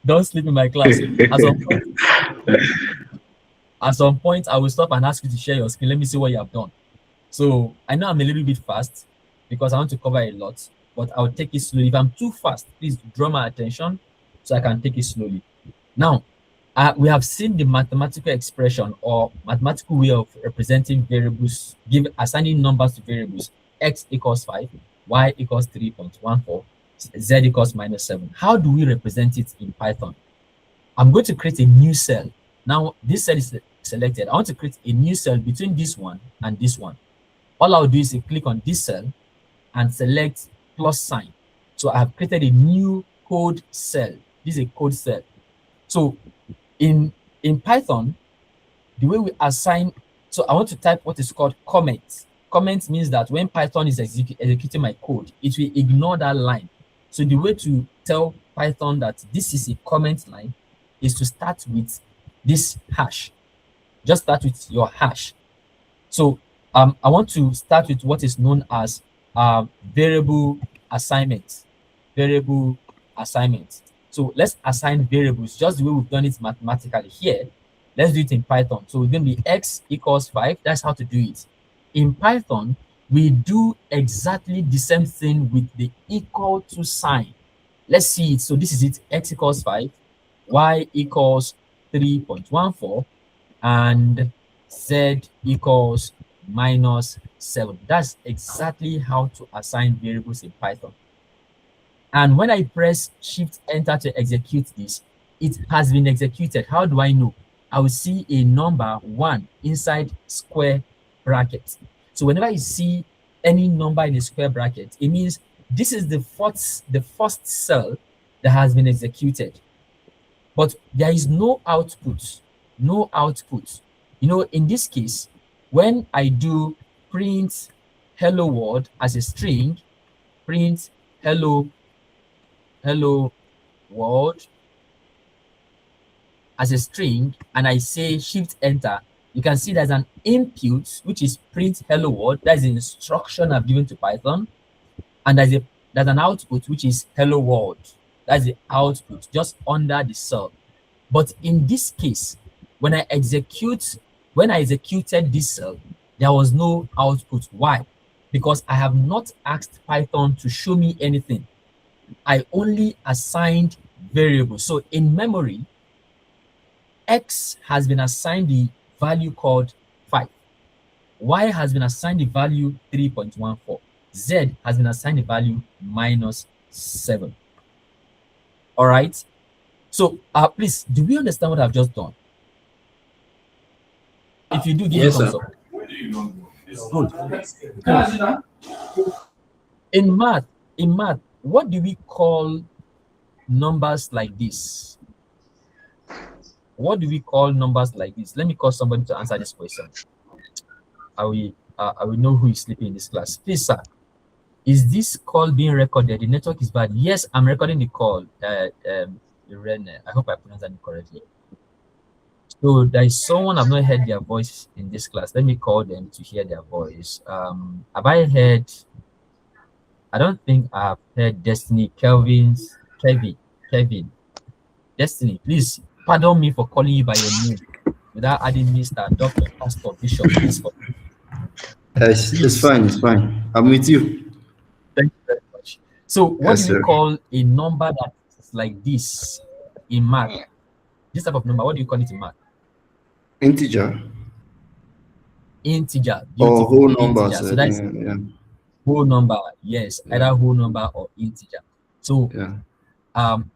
Don't sleep in my class. At some point, I will stop and ask you to share your screen. Let me see what you have done. So I know I'm a little bit fast because I want to cover a lot, but I'll take it slowly. If I'm too fast, please draw my attention so I can take it slowly. Now, we have seen the mathematical expression or mathematical way of representing variables, assigning numbers to variables. X equals 5, y equals 3.14, z equals -7. How do we represent it in Python? I'm going to create a new cell. Now, this cell is selected. I want to create a new cell between this one and this one. All I'll do is click on this cell and select +sign. So I have created a new code cell. This is a code cell. So in Python, the way we assign, so I want to type what is called comment. Comment means that when Python is executing my code, it will ignore that line. So the way to tell Python that this is a comment line is to start with this hash. Just start with your hash. So I want to start with what is known as variable assignment. Variable assignment. So let's assign variables just the way we've done it mathematically here. Let's do it in Python. So we're going to be x equals 5. That's how to do it. In Python, we do exactly the same thing with the equal to sign. Let's see it. So this is it. X equals 5, y equals 3.14, and z equals -7. That's exactly how to assign variables in Python. And when I press Shift Enter to execute this, it has been executed. How do I know? I will see a number 1 inside square bracket. So whenever you see any number in a square bracket, it means this is the first cell that has been executed. But there is no output. No output. You know, in this case, when I do print hello world as a string, print hello world as a string, and I say Shift Enter, you can see there's an input which is print hello world. That is the instruction I've given to Python, and there's an output which is hello world. That's the output just under the cell. But in this case, when I executed this cell, there was no output. Why? Because I have not asked Python to show me anything. I only assigned variables. So in memory, x has been assigned the value called 5. Y has been assigned the value 3.14. Z has been assigned the value -7. All right. So please, do we understand what I've just done? If you do, give me a thumbs up. Good. In math, what do we call numbers like this? What do we call numbers like this? Let me call somebody to answer this question. I will know who is sleeping in this class. Please, sir, is this call being recorded? The network is bad. Yes, I'm recording the call. Irene, I hope I pronounced that correctly. So there is someone I've not heard their voice in this class. Let me call them to hear their voice. Have I heard? I don't think I've heard Destiny, Kevin. Destiny, please pardon me for calling you by your name without adding Mr. Dr. Pastor Bishop. It's Please. fine. It's fine. I'm with you. Thank you very much. So what Yes, do we sir. call a number that is like this in math? This type of number, what do you call it in math? Integer Integer. or Beautiful. whole numbers. Integer. So that's Yeah. whole number. Yes, Yeah. either whole number or integer. So Yeah.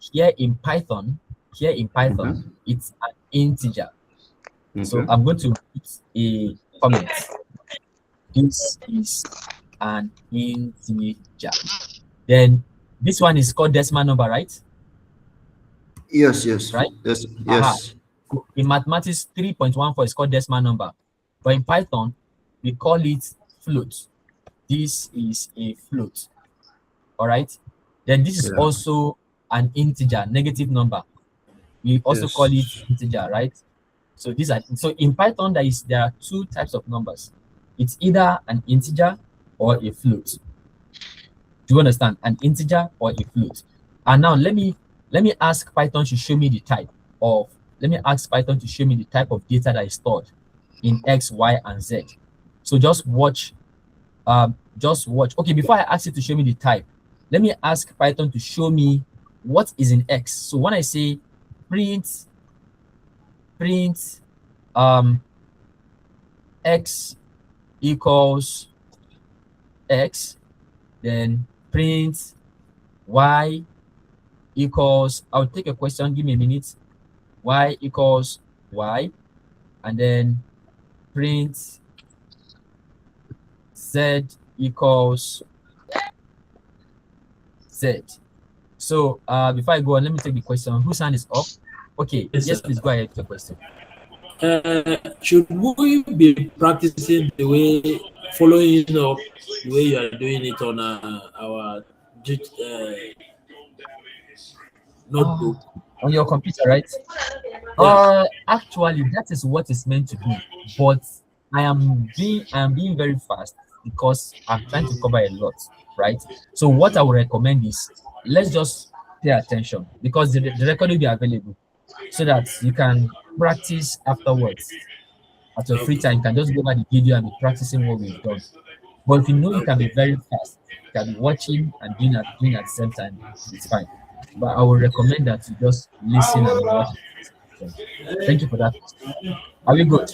here in Python, Okay. it's an integer. So Okay. I'm going to put a comment. This is an integer. Then this one is called decimal number, right? Yes. Yes. Right? Yes. Aha. Yes. In mathematics, 3.14 is called decimal number. But in Python, we call it float. This is a float. All right. Then this is Yeah. also an integer, negative number. We also call it Yes. integer, right? So these are so in Python there are two types of numbers. It's either an integer or a float. Do you understand? An integer or a float. And now let me ask Python to show me the type of let me ask Python to show me the type of data that is stored in X, Y, and Z. So just watch. Okay, before I ask it to show me the type, let me ask Python to show me what is in X. So when I say print X equals X, then print Y equals, I'll take a question, give me a minute. Y equals Y, and then print Z equals Z. So before I go on, let me take the question. Whose hand is up? Okay, yes, please go ahead with the question. Should we be practicing the way, following up the way you are doing it on our notebook? On your computer, right? Actually, that is what it's meant to be. But I am being very fast because I'm trying to cover a lot, right? So what I would recommend is let's just pay attention because the record will be available so that you can practice afterwards. At your free time, you can just go over the video and be practicing what we've done. But if you know you can be very fast, you can be watching and doing at the same time, it's fine. But I would recommend that you just listen and watch. Thank you for that. Are we good?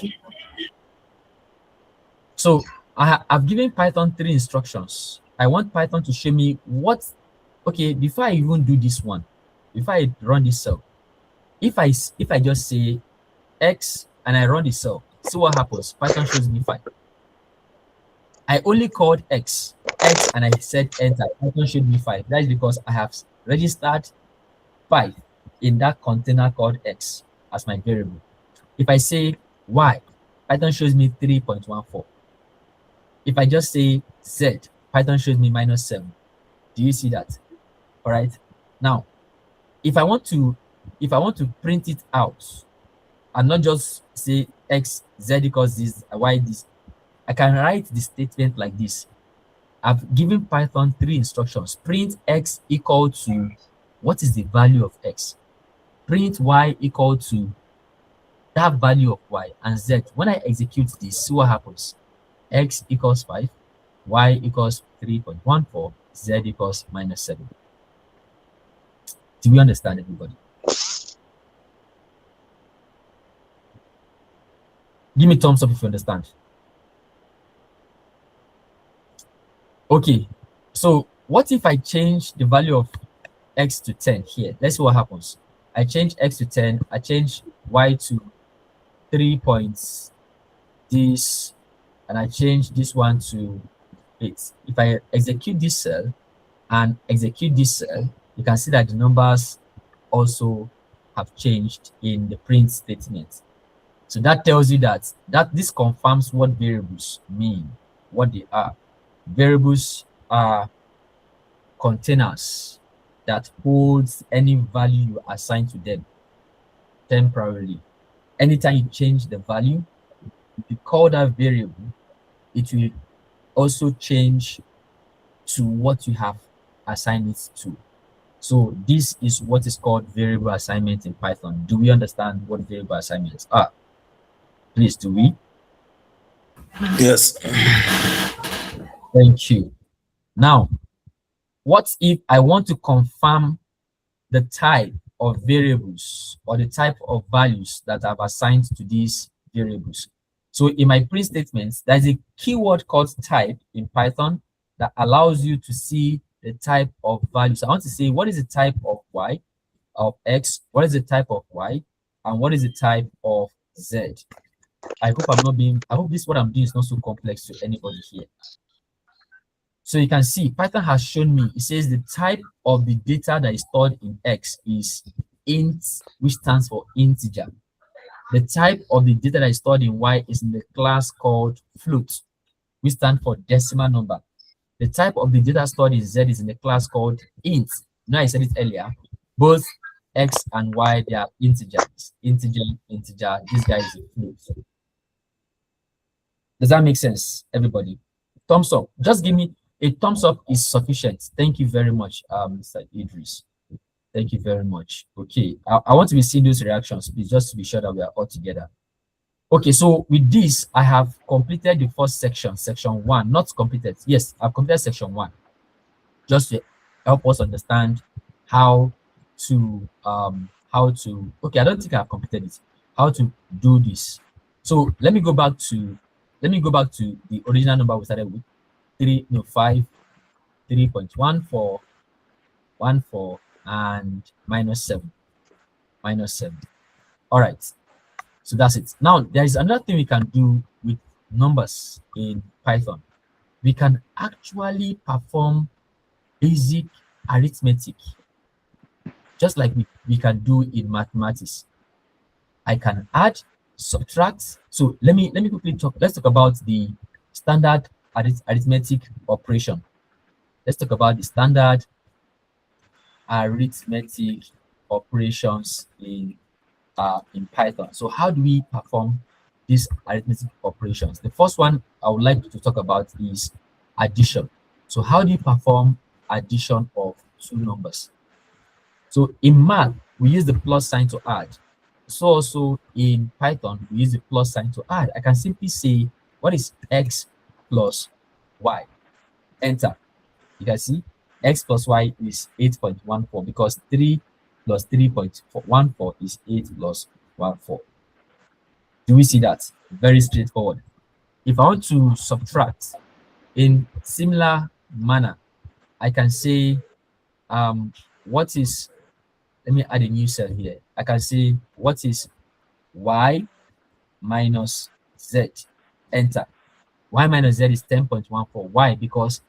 So I've given Python 3 instructions. I want Python to show me what. Okay, before I even do this one, before I run this cell, if I just say X and I run the cell, see what happens. Python shows me 5. I only called X, and I said enter. Python showed me 5. That is because I have registered 5 in that container called X as my variable. If I say Y, Python shows me 3.14. If I just say Z, Python shows me -7. Do you see that? All right. Now, if I want to print it out and not just say X, Z equals this, Y this, I can write the statement like this. I've given Python 3 instructions. Print X equal to, what is the value of X? Print Y equal to that value of Y, and Z. When I execute this, see what happens. X equals 5, Y equals 3.14, Z equals -7. Do we understand, everybody? Give me thumbs up if you understand. Okay, so what if I change the value of X to 10 here? Let's see what happens. I change X to 10, I change Y to 3 points this, and I change this one to 8. If I execute this cell and execute this cell, you can see that the numbers also have changed in the print statement. So that tells you that this confirms what variables mean, what they are. Variables are containers that holds any value you assign to them temporarily. Anytime you change the value, if you call that variable, it will also change to what you have assigned it to. So this is what is called variable assignment in Python. Do we understand what variable assignments are? Please, do we? Yes. Thank you. Now, what if I want to confirm the type of variables or the type of values that I've assigned to these variables? So in my print statements, there's a keyword called type in Python that allows you to see the type of values. I want to say, what is the type of y, of x, what is the type of y, and what is the type of z? I hope this what I'm doing is not so complex to anybody here. So you can see Python has shown me, it says the type of the data that is stored in X is int, which stands for integer. The type of the data that is stored in Y is in the class called float, which stands for decimal number. The type of the data stored in Z is in the class called int. Now I said it earlier, both X and Y, they are integers. Integer. This guy is a float. Does that make sense, everybody? Thumbs up. Just give me a thumbs up is sufficient. Thank you very much, Mr. Idris. Thank you very much. Okay, I want to be seeing those reactions, please, just to be sure that we are all together. Okay, so with this, I have completed the first section, section 1. Not completed. Yes, I've completed section 1, just to help us understand how to okay, I don't think I've completed it. How to do this. So let me go back to the original number we started with. 5, 3.14, 14, and minus 7. All right, so that's it. Now there is another thing we can do with numbers in Python. We can actually perform basic arithmetic, just like we can do in mathematics. I can add, subtract. So let me quickly talk. Let's talk about the standard arithmetic operation. Let's talk about the standard arithmetic operations in Python. So how do we perform these arithmetic operations? The first one I would like to talk about is addition. So how do you perform addition of two numbers? So in math, we use the plus sign to add. So also in Python, we use the plus sign to add. I can simply say, what is x plus y? Enter. You can see x plus y is 8.14 because 3 plus 3.14 is 8 plus 14. Do we see that? Very straightforward. If I want to subtract in similar manner, I can say what is, let me add a new cell here. I can say what is y minus z? Enter. Y minus z is 10.14. Why? Because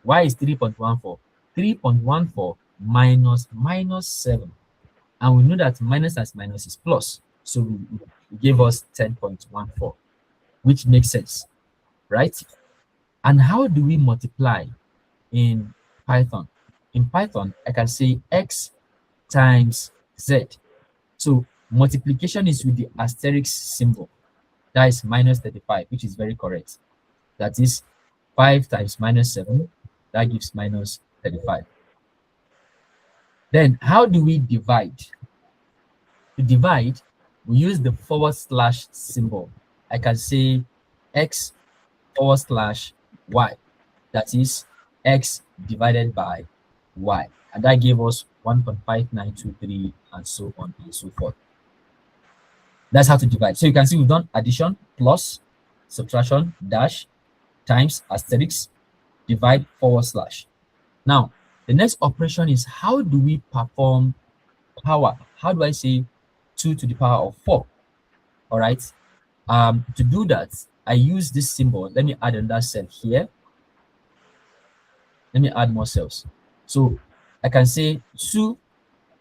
y is 3.14. 3.14 minus 7. And we know that minus as minus is plus. So we gave us 10.14, which makes sense, right? And how do we multiply in Python? In Python, I can say x times z. So multiplication is with the asterisk symbol. That is minus 35, which is very correct. That is 5 times minus 7. That gives minus 35. Then how do we divide? To divide, we use the / symbol. I can say x / y. That is x divided by y. And that gave us 1.5923 and so on and so forth. That's how to divide. So you can see we've done addition, plus, subtraction, dash, times, asterisk, divide, / Now, the next operation is how do we perform power? How do I say 2 to the power of 4? All right. To do that, I use this symbol. Let me add another cell here. Let me add more cells. So I can say 2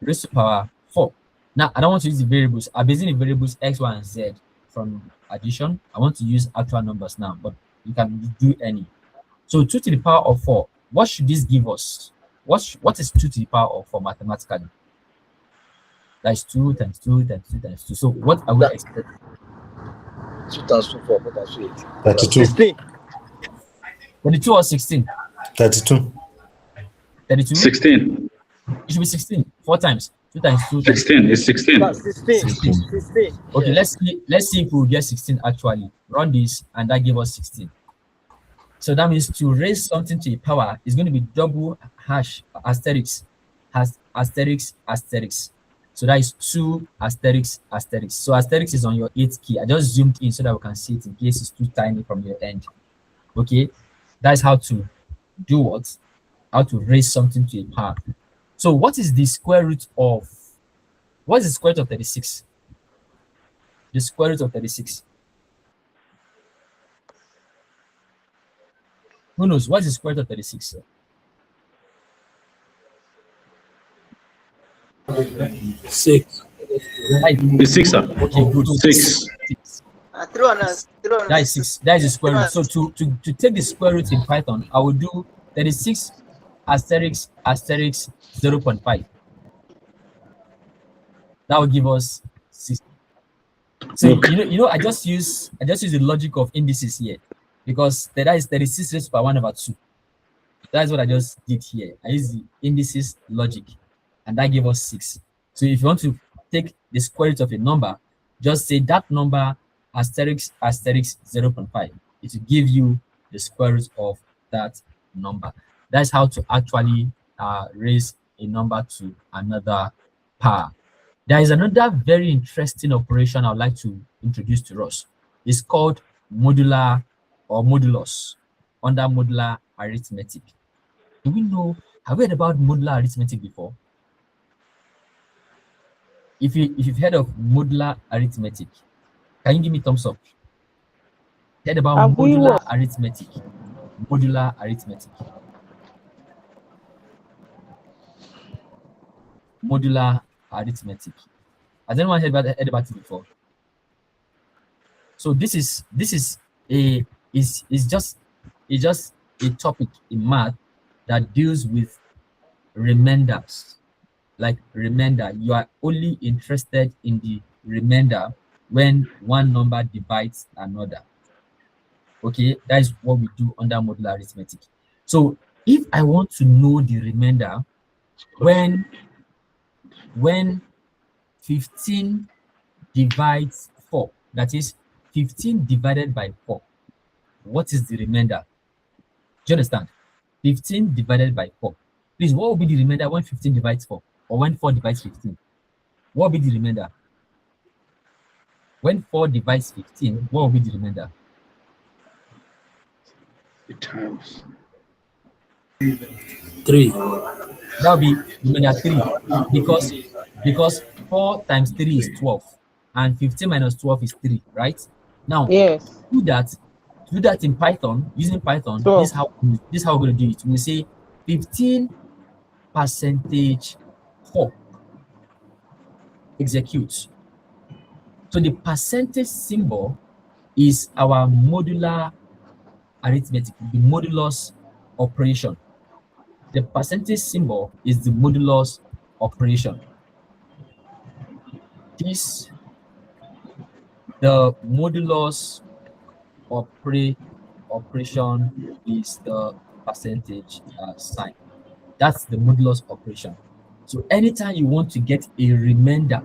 raised to power 4. Now, I don't want to use the variables. I'm basing the variables x, y, and z from addition. I want to use actual numbers now, but you can do any. So 2 to the power of 4. What should this give us? What is 2 to the power of 4 mathematically? That is 2 times 2 times 2 times 2. So what are we expecting? 2 times 2, 4, 4 times 2, 8. 32. 16. 32 or 16? 32. 32? 16. It should be 16. 4 times. 2 times 2 times 16. It's 16. That's 16. 16. Okay, Yes. let's see if we'll get 16 actually. Run this, and that gave us 16. So that means to raise something to a power is going to be double hash asterisk, has asterisk asterisk. So that is 2 asterisk asterisk. So asterisk is on your 8 key. I just zoomed in so that we can see it in case it's too tiny from your end. Okay, that's how to do what? How to raise something to a power. So what is the square root of? What is the square root of 36? The square root of 36. Who knows? What is the square root of 36? Sir? 6. It's 6, sir. Okay, good. 6. That is 6. That is the square root. So to take the square root in Python, I will do 36 asterisk asterisk 0.5. That will give us 6. So you know, I just use the logic of indices here, because that is 36 raised by 1/2. That's what I just did here. I use the indices logic, and that gave us 6. So if you want to take the square root of a number, just say that number asterisk asterisk 0.5. It will give you the square root of that number. That's how to actually raise a number to another power. There is another very interesting operation I would like to introduce to us. It's called modular or modulus under modular arithmetic. Do we know? Have you heard about modular arithmetic before? If you've heard of modular arithmetic, can you give me thumbs up? Heard about modular arithmetic? Modular arithmetic. Modular arithmetic. Has anyone heard about it before? So this is just a topic in math that deals with remainders. Like remainder, you are only interested in the remainder when one number divides another. Okay, that is what we do under modular arithmetic. So if I want to know the remainder when 15 divides 4, that is 15 divided by 4, what is the remainder? Do you understand? 15 divided by 4. Please, what will be the remainder when 15 divides 4? Or when 4 divides 15? What will be the remainder? When 4 divides 15, what will be the remainder? Times 3. That will be remainder 3. Because 4 times 3 is 12. And 15 minus 12 is 3, right? Now, Yes. do that in Python, using Python. This is how we're going to do it. We say 15 percentage 4 executes. So the percentage symbol is our modular arithmetic, the modulus operation. The percentage symbol is the modulus operation. The modulus operation is the percentage sign. That's the modulus operation. So anytime you want to get a remainder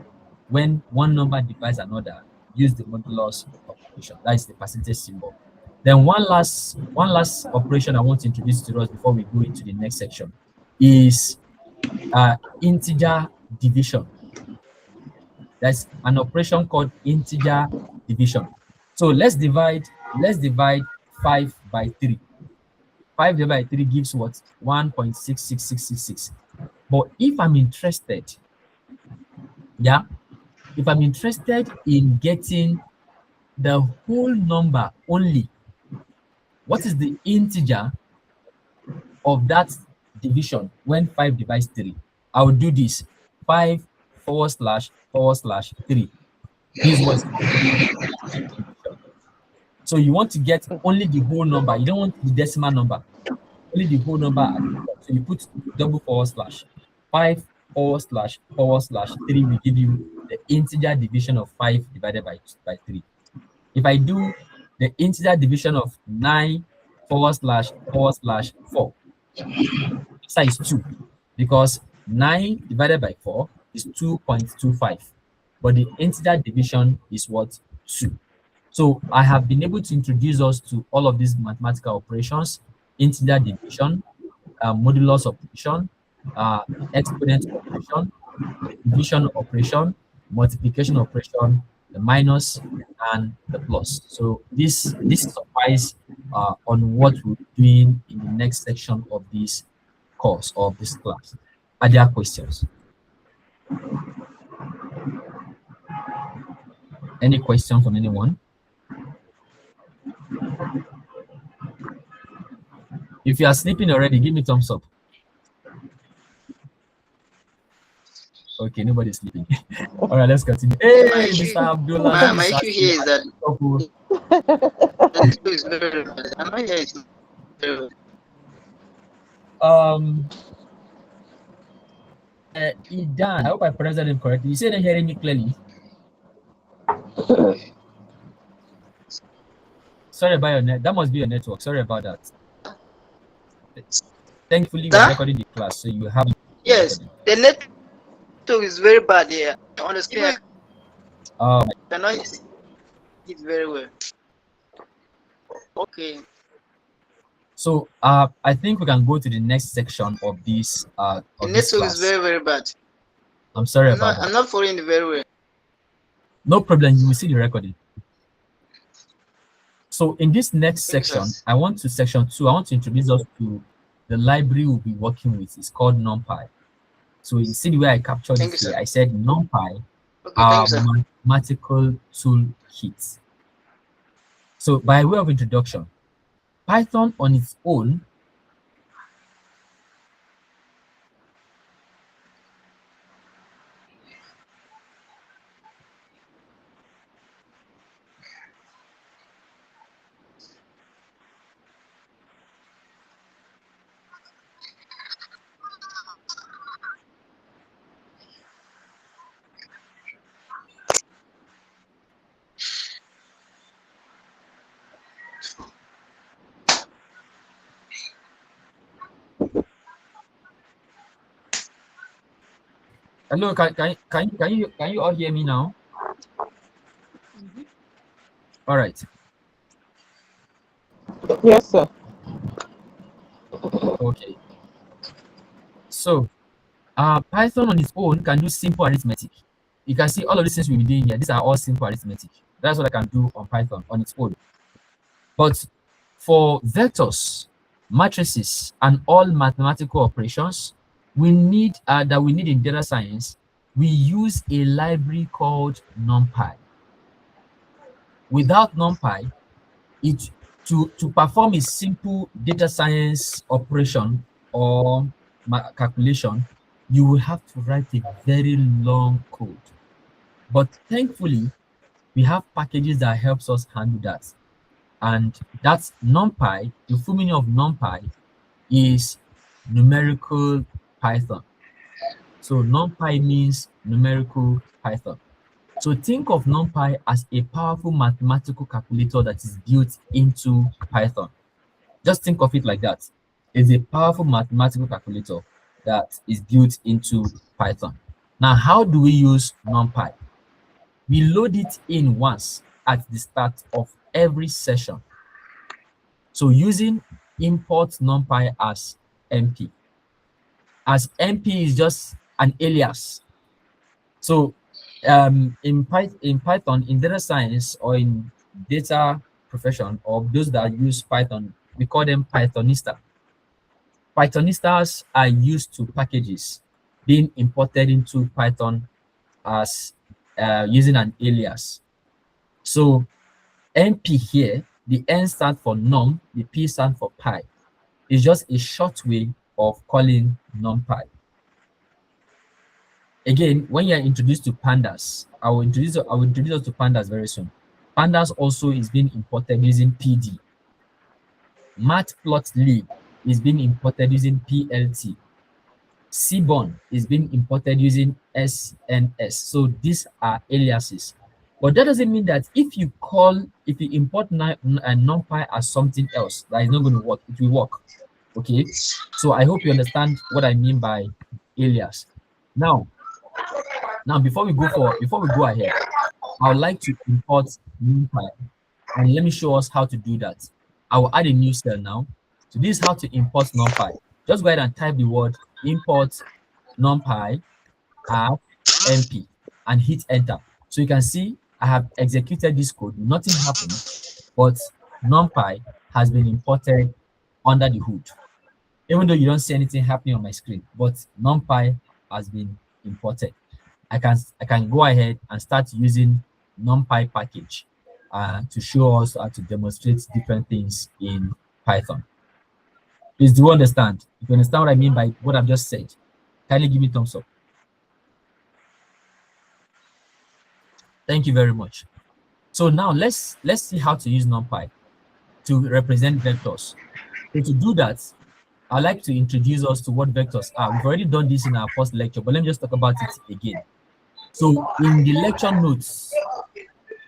when one number divides another, use the modulus operation. That is the percentage symbol. Then one last operation I want to introduce to us before we go into the next section is integer division. That's an operation called integer division. So let's divide 5 by 3. 5 divided by 3 gives what? 1.66666. But if I'm interested, if I'm interested in getting the whole number only, what is the integer of that division when 5 divides 3? I will do this: 5//3. This was so you want to get only the whole number. You don't want the decimal number. Only the whole number. So you put double / 5//3 will give you the integer division of 5 divided by 3. If I do the integer division of 9//4, size 2, because 9 divided by 4 is 2.25, but the integer division is what? 2. So I have been able to introduce us to all of these mathematical operations: integer division, modulus operation, exponent operation, division operation, multiplication operation, the minus, and the plus. So this suffice on what we're doing in the next section of this course, of this class. Are there questions? Any question from anyone? If you are sleeping already, give me thumbs up. Okay, nobody's sleeping. All right, let's continue. Hey, Mr. Abdullah. My issue here is that the is very bad. I'm not here. It's very Idan, I hope I pronounced that name correctly. You said they're hearing me clearly. Sorry about your net. That must be your network. Sorry about that. Thankfully, we're recording the class, so you have. Yes, the network is very bad here on the screen. I cannot see it very well. Okay. So I think we can go to the next section of this. The network is very, very bad. I'm sorry about that. I'm not following it very well. No problem. You will see the recording. So in this next section, I want to section 2. I want to introduce us to the library we'll be working with. It's called NumPy. So you see the way I captured it here. I said NumPy, our mathematical toolkit. So by way of introduction, Python on its own Hello, can you all hear me now? All right. Yes, sir. Okay. So, Python on its own can do simple arithmetic. You can see all of these things we've been doing here. These are all simple arithmetic. That's what I can do on Python on its own. But for vectors, matrices, and all mathematical operations, we need in data science, we use a library called NumPy. Without NumPy, to perform a simple data science operation or calculation, you will have to write a very long code. But thankfully, we have packages that helps us handle that. And that's NumPy. The full meaning of NumPy is numerical Python. So NumPy means numerical Python. So think of NumPy as a powerful mathematical calculator that is built into Python. Just think of it like that. It's a powerful mathematical calculator that is built into Python. Now, how do we use NumPy? We load it in once at the start of every session. So using import NumPy as MP. As MP is just an alias. So in Python, in data science or in data profession, or those that use Python, we call them Pythonista. Pythonistas are used to packages being imported into Python as using an alias. So NP here, the N stands for num, the P stands for pi. It's just a short way of calling NumPy. Again, when you are introduced to pandas, I will introduce us to pandas very soon. Pandas also is being imported using PD. Matplotlib is being imported using PLT. Seaborn is being imported using SNS. So these are aliases. But that doesn't mean that if you import NumPy as something else, that is not going to work. It will work. Okay. So I hope you understand what I mean by alias. Now, Now, before we go ahead, I would like to import NumPy, and let me show us how to do that. I will add a new cell now. So this is how to import NumPy. Just go ahead and type the word import NumPy add MP and hit enter. So you can see I have executed this code. Nothing happened, but NumPy has been imported under the hood. Even though you don't see anything happening on my screen, but NumPy has been imported. I can go ahead and start using NumPy package to show us how to demonstrate different things in Python. Please do you understand? If you understand what I mean by what I've just said, kindly give me thumbs up. Thank you very much. So now let's see how to use NumPy to represent vectors. So to do that, I'd like to introduce us to what vectors are. We've already done this in our first lecture, but let me just talk about it again. So in the lecture notes,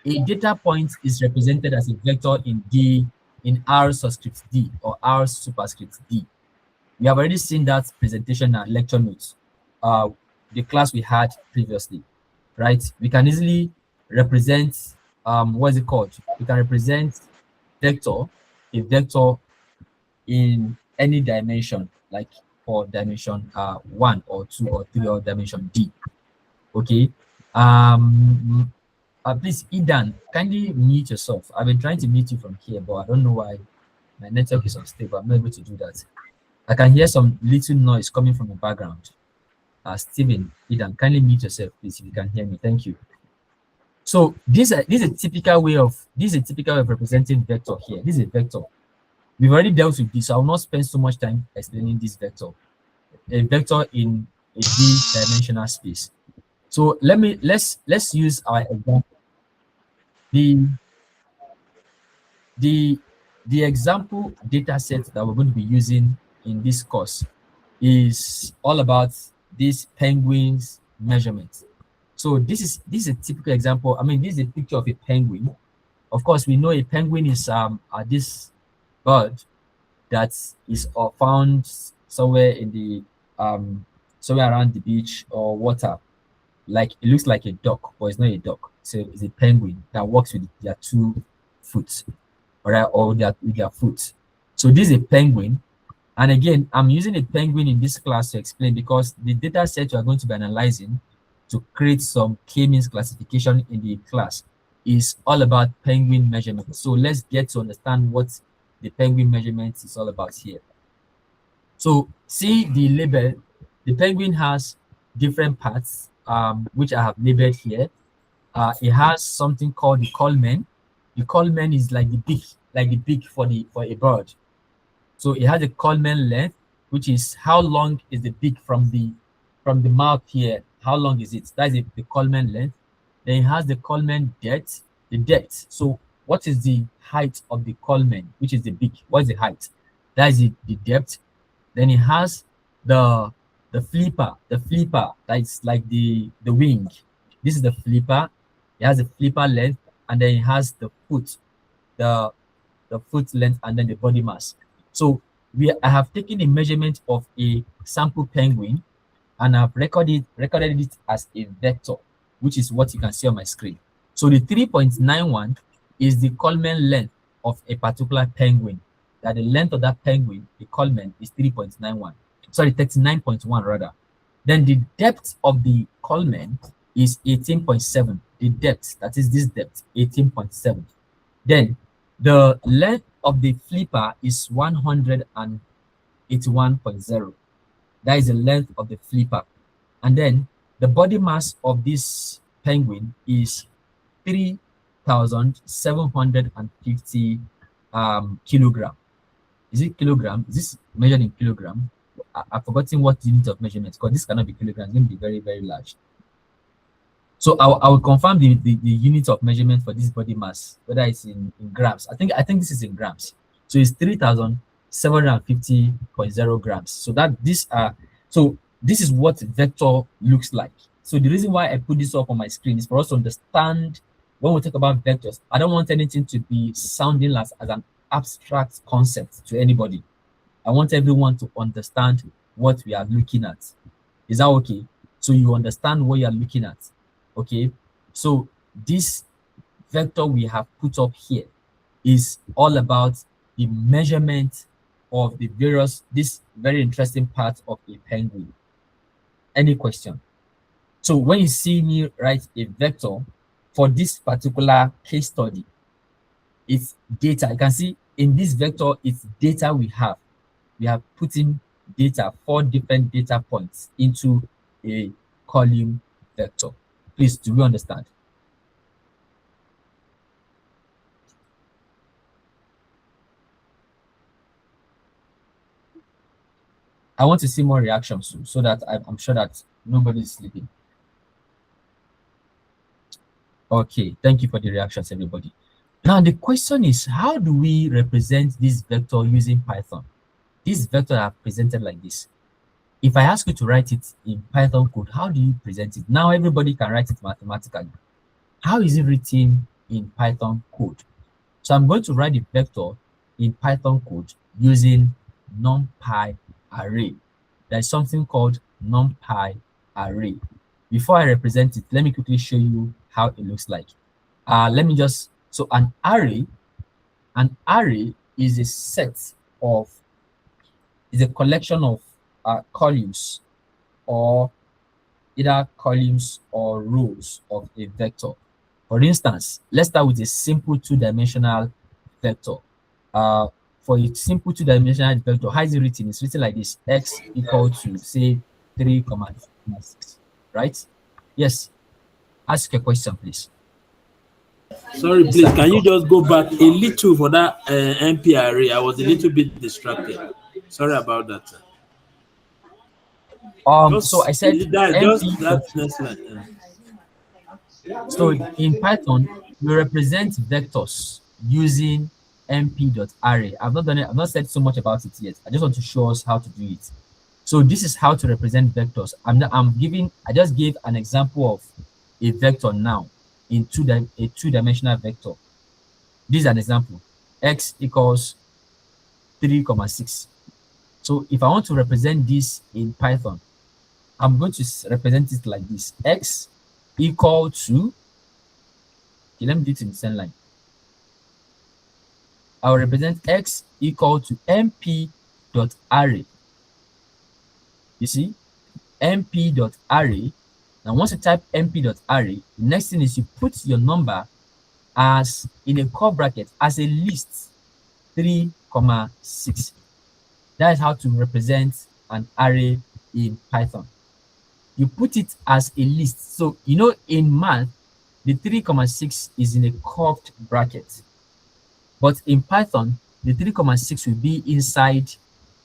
a data point is represented as a vector in R subscript D or R superscript D. We have already seen that presentation and lecture notes, the class we had previously, right? We can easily represent, what is it called? We can represent a vector in any dimension, like for dimension 1 or 2 or 3 or dimension D. Okay. Please, Idan, kindly mute yourself. I've been trying to mute you from here, but I don't know why my network is unstable. I'm not able to do that. I can hear some little noise coming from the background. Steven, Idan, kindly mute yourself, please, if you can hear me. Thank you. So this is a typical way of representing vector here. This is a vector. We've already dealt with this, so I will not spend so much time explaining this vector. A vector in a D-dimensional space. So let's use our example. The example data set that we're going to be using in this course is all about this penguin's measurement. So this is a typical example. I mean, this is a picture of a penguin. Of course, we know a penguin is this bird that is found somewhere in the somewhere around the beach or water. Like it looks like a duck, but it's not a duck. So it's a penguin that walks with their 2 foot, all right, or with their foot. So this is a penguin. And again, I'm using a penguin in this class to explain because the data set you are going to be analyzing to create some k-means classification in the class is all about penguin measurement. So let's get to understand what the penguin measurement is all about here. So see the label. The penguin has different parts, which I have labeled here. It has something called the culmen. The culmen is like the beak for a bird. So it has a culmen length, which is how long is the beak from the mouth here. How long is it? That is the culmen length. Then it has the culmen depth, the depth. So what is the height of the culmen, which is the beak? What is the height? That is the depth. Then it has the flipper, that is like the wing. This is the flipper. It has the flipper length, and then it has the foot, the foot length, and then the body mass. So I have taken a measurement of a sample penguin, and I've recorded it as a vector, which is what you can see on my screen. So the 3.91 is the culmen length of a particular penguin. That the length of that penguin, the culmen, is 3.91. Sorry, 39.1 rather. Then the depth of the culmen is 18.7. The depth, that is this depth, 18.7. Then the length of the flipper is 181.0. That is the length of the flipper. And then the body mass of this penguin is 3,750 kilogram. Is it kilogram? Is this measured in kilogram? I've forgotten what unit of measurement, because this cannot be kilograms. It's going to be very, very large. So I will confirm the unit of measurement for this body mass, whether it's in grams. I think this is in grams. So it's 3,750.0 grams. So this is what vector looks like. So the reason why I put this up on my screen is for us to understand when we talk about vectors. I don't want anything to be sounding as an abstract concept to anybody. I want everyone to understand what we are looking at. Is that okay? so you understand what you're looking at. Okay, so this vector we have put up here is all about the measurement of the various, this very interesting part of a penguin. Any question? So when you see me write a vector for this particular case study, it's data. You can see in this vector, it's data we have. We have put in data, 4 different data points into a column vector. Please, do we understand? I want to see more reactions so that I'm sure that nobody is sleeping. Okay, thank you for the reactions, everybody. Now the question is, how do we represent this vector using Python? These vectors are presented like this. If I ask you to write it in Python code, how do you present it? Now everybody can write it mathematically. How is it written in Python code? So I'm going to write the vector in Python code using NumPy array. There's something called NumPy array. Before I represent it, let me quickly show you how it looks like. So an array is a set of, is a collection of columns, or either columns or rows of a vector. For instance, let's start with a simple 2-dimensional vector. For a simple 2-dimensional vector, how is it written? It's written like this: x equal to, say, 3,6, right? Yes. Ask a question, please. Sorry, please, can you just go back a little for that NP array? I was a little bit distracted. Sorry about that. So I said that next line. So in Python, we represent vectors using np.array. I've not said so much about it yet. I just want to show us how to do it. So this is how to represent vectors. I just gave an example of a vector now in a 2-dimensional vector. This is an example: x equals 3,6. So if I want to represent this in Python, I'm going to represent it like this: x equal to, okay, let me do it in the same line. I'll represent x equal to np.array. You see, np.array. Now once you type np.array, the next thing is you put your number as in a curly bracket as a list 3,6. That is how to represent an array in Python. You put it as a list. So you know, in math, the 3,6 is in a curved bracket, but in Python, the 3,6 will be inside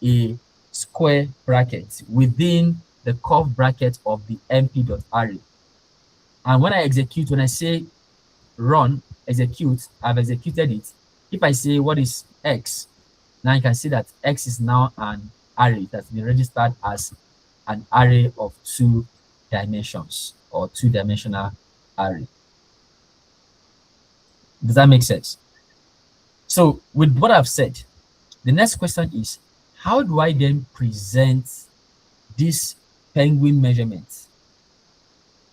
a square bracket within the curved bracket of the np.array. And when I say run, execute, I've executed it. If I say what is x, now you can see that x is now an array that's been registered as an array of 2 dimensions, or 2-dimensional array. Does that make sense? So with what I've said, the next question is, how do I then present this penguin measurement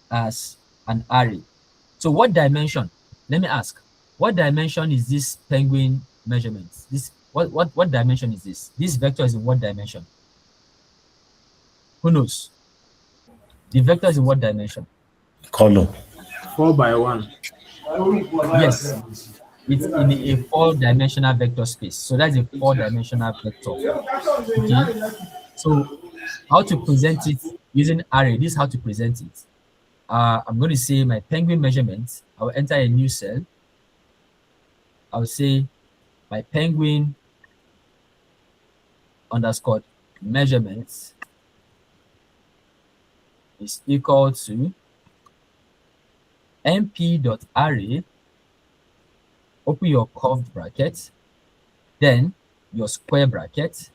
as an array? So what dimension? Let me ask, what dimension is this penguin measurement? What dimension is this? This vector is in what dimension? Who knows? The vector is in what dimension? Column. 4x1. Yes, it's in a 4-dimensional vector space. So that's a 4-dimensional vector. Okay. So how to present it using array? This is how to present it. I'm going to say my penguin measurement. I will enter a new cell. I will say my penguin underscore measurements is equal to np.array, open your curved bracket, then your square bracket,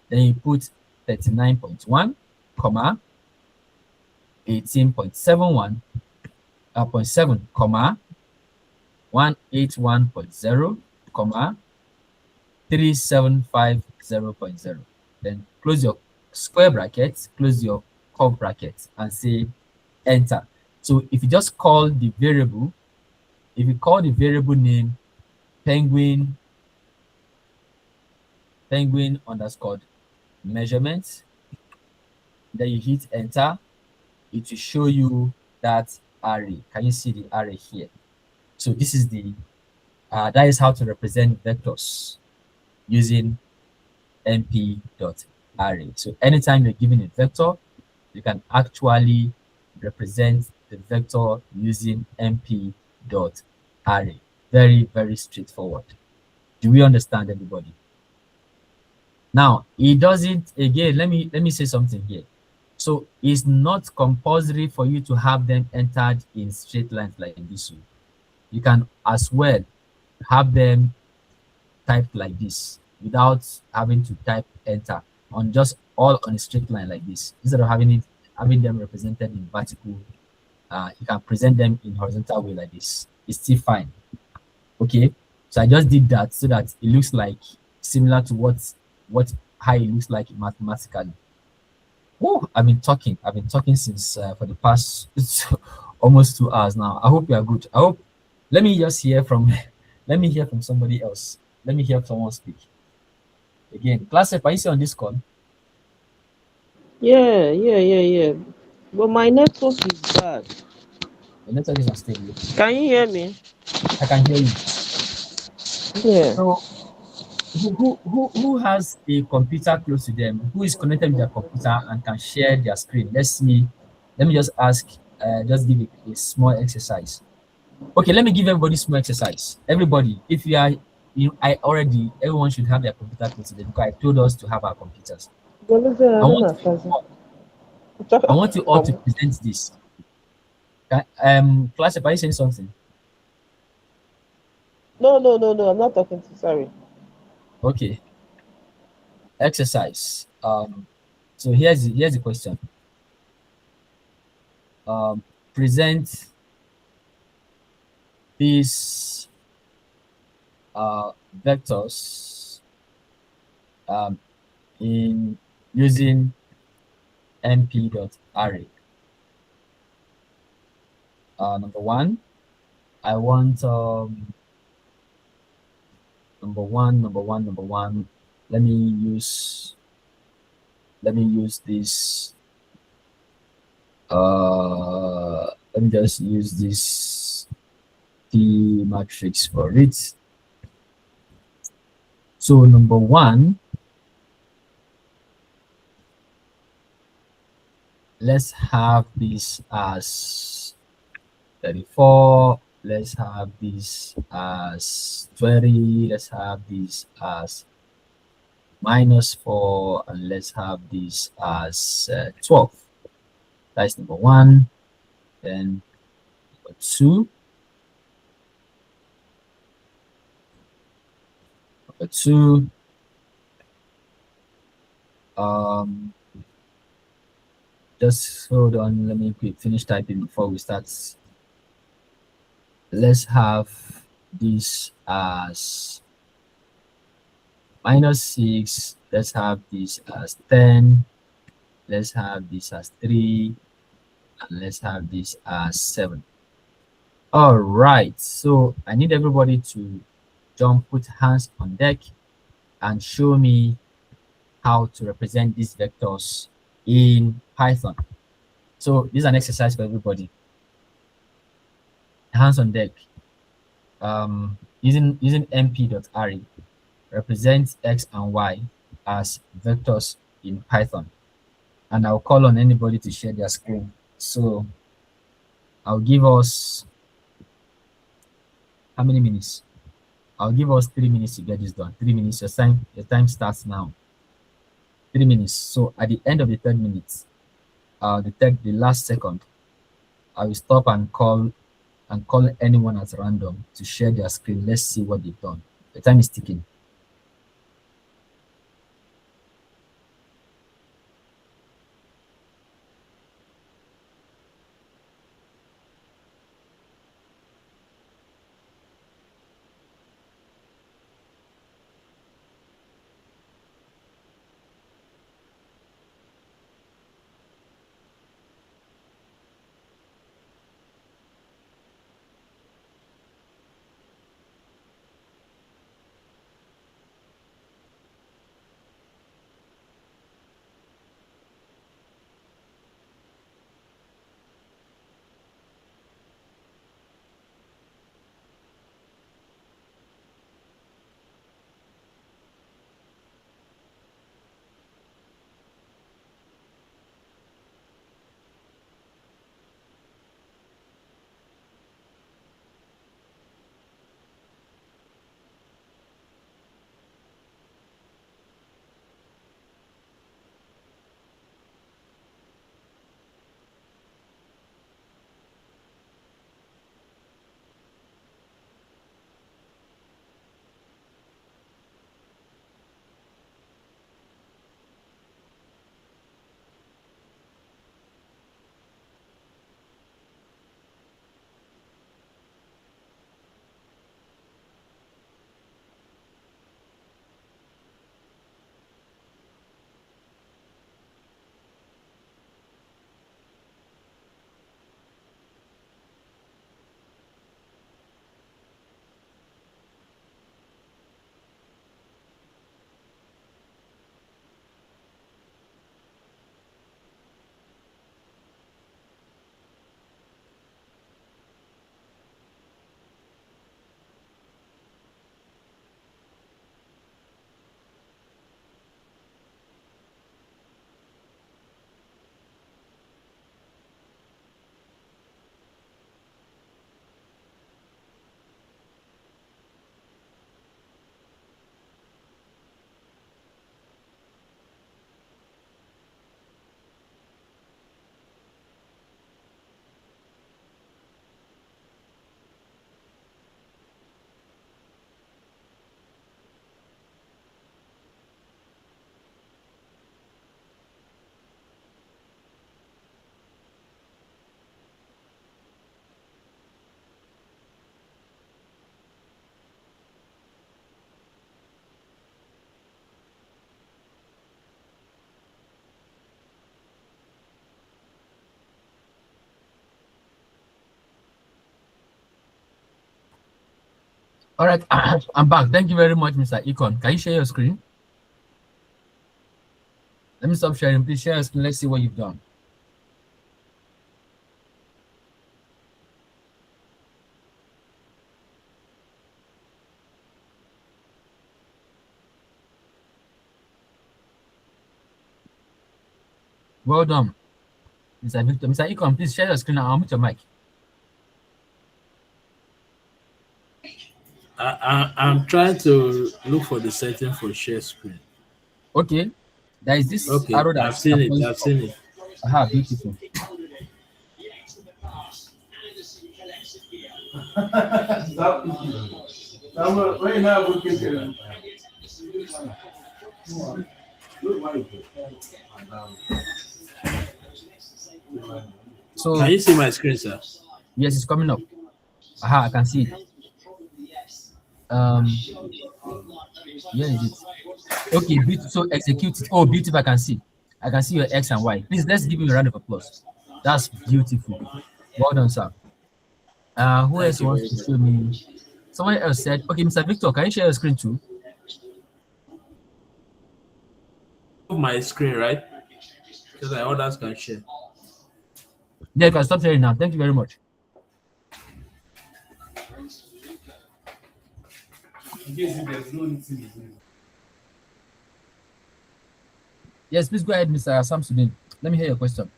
then you put 39.1, comma 18.71, 0.7, comma 181.0, comma 3750.0. Then close your square bracket, close your curved bracket, and say enter. So if you just call the variable, if you call the variable name penguin underscore measurement, then you hit enter, it will show you that array. Can you see the array here? So this is the that is how to represent vectors using np.array. So anytime you're given a vector, you can actually represent the vector using np.array. Very, very straightforward. Do we understand, everybody? Now, it doesn't, again, let me say something here. So it's not compulsory for you to have them entered in straight lines like this. You can as well have them typed like this without having to type enter, on just all on a straight line like this. Instead of having them represented in vertical, you can present them in horizontal way like this. It's still fine. Okay, so I just did that so that it looks like similar to how it looks like mathematically. Oh, I've been talking since for the past almost 2 hours now. I hope you are good. I hope. Let me just hear from somebody else. Let me hear someone speak. Again, class rep, are you still on this call? Yeah. But my network is bad. The network is unstable. Can you hear me? I can hear you. Yeah. So, who has a computer close to them? Who is connected with their computer and can share their screen? Let's see. Let me just ask. Just give a small exercise. Okay, let me give everybody small exercise. Everybody, if you are, everyone should have their computer close to them because I told us to have our computers. I want you all to present this. Class, are you saying something? No. I'm not talking to you. Sorry. Okay. Exercise. So here's the question. Present these vectors in using np.array. Number one, I want number one. Let me use this. Let me just use this T matrix for it. So number one, let's have this as 34. Let's have this as 20. Let's have this as -4, and let's have this as 12. That's number one. Then number two. Just hold on, let me finish typing before we start. Let's have this as -6. Let's have this as 10. Let's have this as 3. And let's have this as 7. All right, so I need everybody to put hands on deck and show me how to represent these vectors in Python. So this is an exercise for everybody. Hands on deck. Using np.array, represent x and y as vectors in Python. And I'll call on anybody to share their screen. So I'll give us how many minutes? I'll give us 3 minutes to get this done. 3 minutes. Your time starts now. 3 minutes. So at the end of the 3rd minute, the last second, I will stop and call anyone at random to share their screen. Let's see what they've done. The time is ticking. All right, I'm back. Thank you very much, Mr. Econ. Can you share your screen? Let me stop sharing. Please share your screen. Let's see what you've done. Well done, Mr. Victor. Mr. Econ, please share your screen and I'll mute your mic. I'm trying to look for the setting for share screen. Okay, there is this Okay, arrow that I've seen it. I've seen it. Aha, beautiful. So, can you see my screen, sir? Yes, it's coming up. Aha, I can see it. Where is it? Okay, so execute it. Oh, beautiful! I can see your X and Y. Please, let's give him a round of applause. That's beautiful. Well done, sir. Who else wants to show me? Someone else said, okay, Mr. Victor, can you share your screen too? My screen, right? Because others can share. Yeah, you can stop sharing now. Thank you very much. Yes, please go ahead, Mr. Samsudin. Let me hear your question.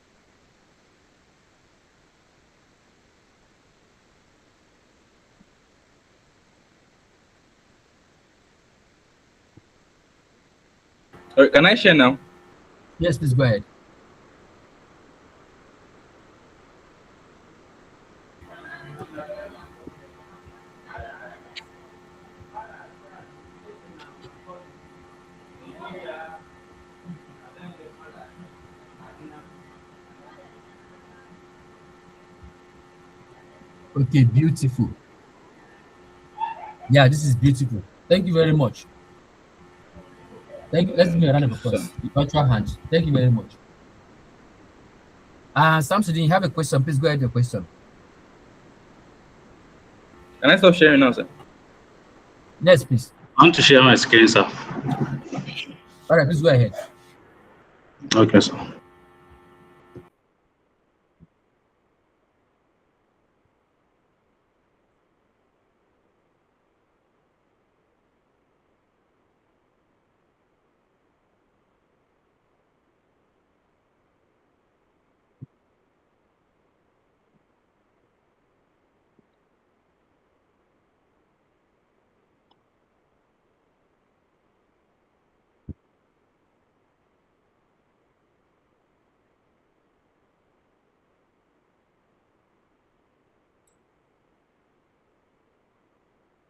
Can I share now? Yes, please go ahead. Okay, beautiful. Yeah, this is beautiful. Thank you very much. Thank you. Let's give me a round of applause. The virtual hand. Thank you very much. Samsudin, you have a question. Please go ahead with your question. Can I stop sharing now, sir? Yes, please. I want to share my screen, sir. All right, please go ahead. Okay, sir.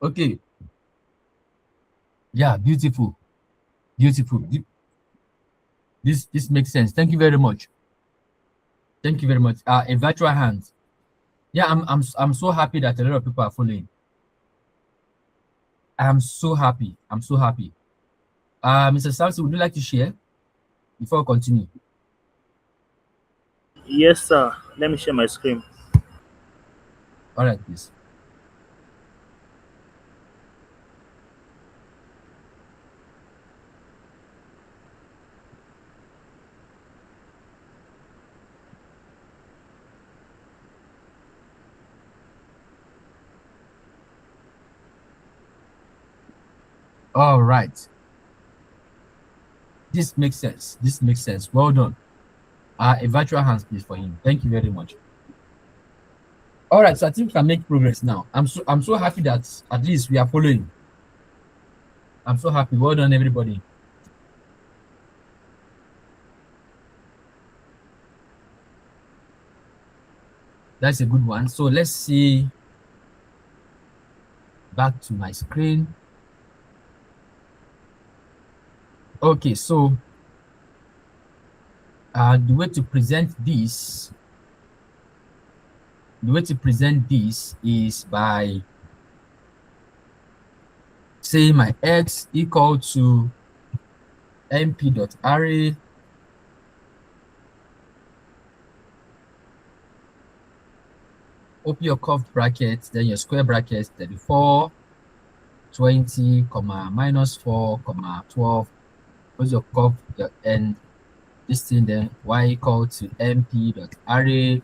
Okay. Yeah, beautiful. Beautiful. This makes sense. Thank you very much. Thank you very much. A virtual hand. Yeah, I'm so happy that a lot of people are following. I'm so happy. I'm so happy. Mr. Samson, would you like to share before we continue? Yes, sir. Let me share my screen. All right, please. All right. This makes sense. This makes sense. Well done. A virtual hands, please, for him. Thank you very much. All right, so I think we can make progress now. I'm so happy that at least we are following. I'm so happy. Well done, everybody. That's a good one. So let's see. Back to my screen. Okay, so the way to present this is by saying my x equal to np.array open your curved brackets, then your square brackets 34 20, comma, minus 4, comma, 12. What's your curve, your end? This thing then y equal to np dot array.